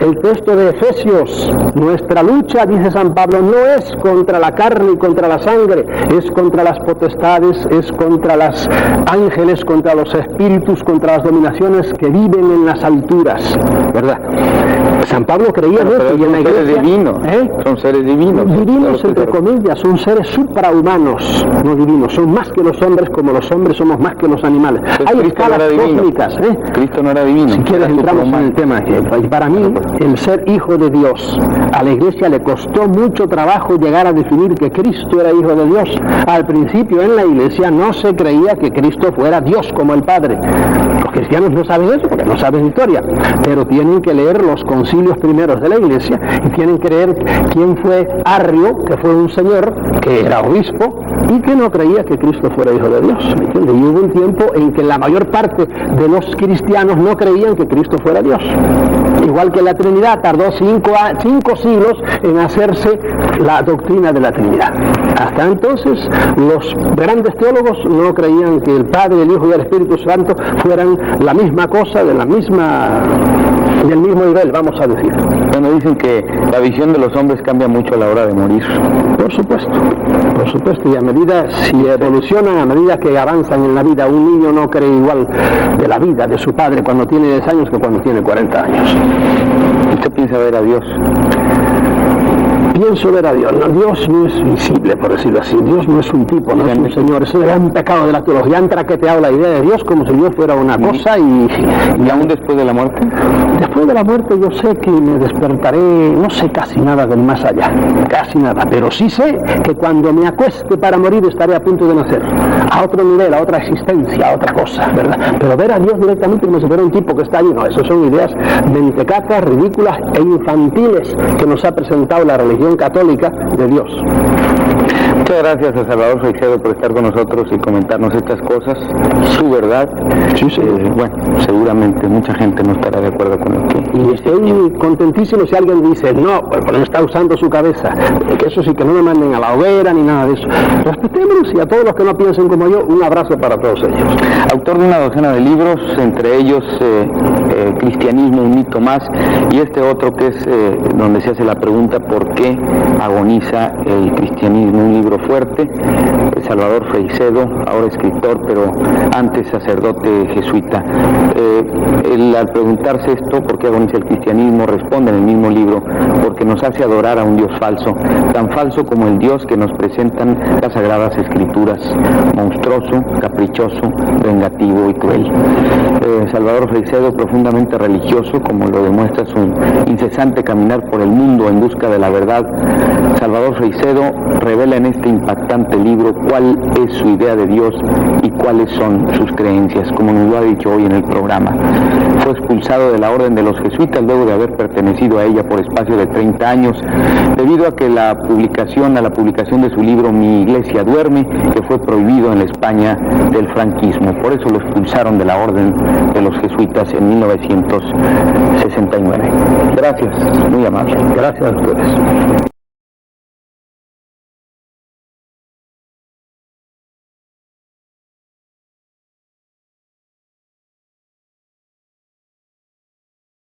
el texto de Efesios, nuestra lucha, dice San Pablo, no es contra la carne y contra la sangre, es contra las potestades, es contra los ángeles, contra los espíritus, contra las dominaciones que viven en las alturas, ¿verdad? San Pablo creía en esto, y en la iglesia divinos, son seres divinos. Divinos entre comillas, son seres suprahumanos, no divinos, son más que los hombres, como los hombres somos más que los animales. Hay escalas cósmicas. Cristo no era divino. Si quieres entramos en el tema. Para mí, el ser hijo de Dios, a la iglesia le costó mucho trabajo llegar a definir que Cristo era hijo de Dios. Al principio en la iglesia no se creía que Cristo fuera Dios como el Padre. Los cristianos no saben eso porque no saben historia, pero tienen que leer los concilios primeros de la iglesia y tienen que leer quién fue Arrio, que fue un señor que era obispo y que no creía que Cristo fuera hijo de Dios, ¿me entiendes? Y hubo un tiempo en que la mayor parte de los cristianos no creían que Cristo fuera Dios. Igual que la Trinidad tardó 5 siglos en hacerse la doctrina de la Trinidad. Hasta entonces los grandes teólogos no creían que el Padre, el Hijo y el Espíritu Santo fueran la misma cosa, del mismo nivel, vamos a decir. Bueno, dicen que la visión de los hombres cambia mucho a la hora de morir. Por supuesto, y a medida, si evolucionan, a medida que avanzan en la vida, un niño no cree igual de la vida de su padre cuando tiene 10 años que cuando tiene 40 años. ¿Usted piensa ver a Dios? pienso ver a Dios. No, Dios no es visible, por decirlo así. Dios no es un tipo, no es un señor. Eso era un pecado de la teología. Han traqueteado la idea de Dios como si Dios fuera una cosa ¿Y aún después de la muerte? Después de la muerte yo sé que me despertaré, no sé casi nada del más allá, casi nada, pero sí sé que cuando me acueste para morir estaré a punto de nacer, a otro nivel, a otra existencia, a otra cosa, ¿verdad? Pero ver a Dios directamente como si fuera un tipo que está allí, no, eso son ideas mentecacas, ridículas e infantiles que nos ha presentado la religión católica de Dios. Muchas gracias a Salvador Freixedo por estar con nosotros y comentarnos estas cosas, su verdad. Sí, sí. Bueno, seguramente mucha gente no estará de acuerdo con lo que... Y estoy contentísimo si alguien dice, no, pues no está usando su cabeza, que eso sí, que no me manden a la hoguera ni nada de eso. Respetémonos, y a todos los que no piensen como yo, un abrazo para todos ellos. Autor de una docena de libros, entre ellos Cristianismo, un mito más, y este otro que es donde se hace la pregunta ¿por qué agoniza el cristianismo? Un libro fuerte. Salvador Freixedo, ahora escritor, pero antes sacerdote jesuita. Él, al preguntarse esto, ¿por qué agoniza el cristianismo?, responde en el mismo libro, porque nos hace adorar a un Dios falso, tan falso como el Dios que nos presentan las Sagradas Escrituras, monstruoso, caprichoso, vengativo y cruel. Salvador Freixedo, profundamente religioso, como lo demuestra su incesante caminar por el mundo en busca de la verdad. Salvador Freixedo revela en este impactante libro cuál es su idea de Dios y cuáles son sus creencias, como nos lo ha dicho hoy en el programa. Fue expulsado de la orden de los jesuitas luego de haber pertenecido a ella por espacio de 30 años, debido a que la publicación de su libro Mi Iglesia Duerme, que fue prohibido en la España del franquismo. Por eso lo expulsaron de la orden de los jesuitas en 1969. Gracias, muy amable. Gracias a ustedes.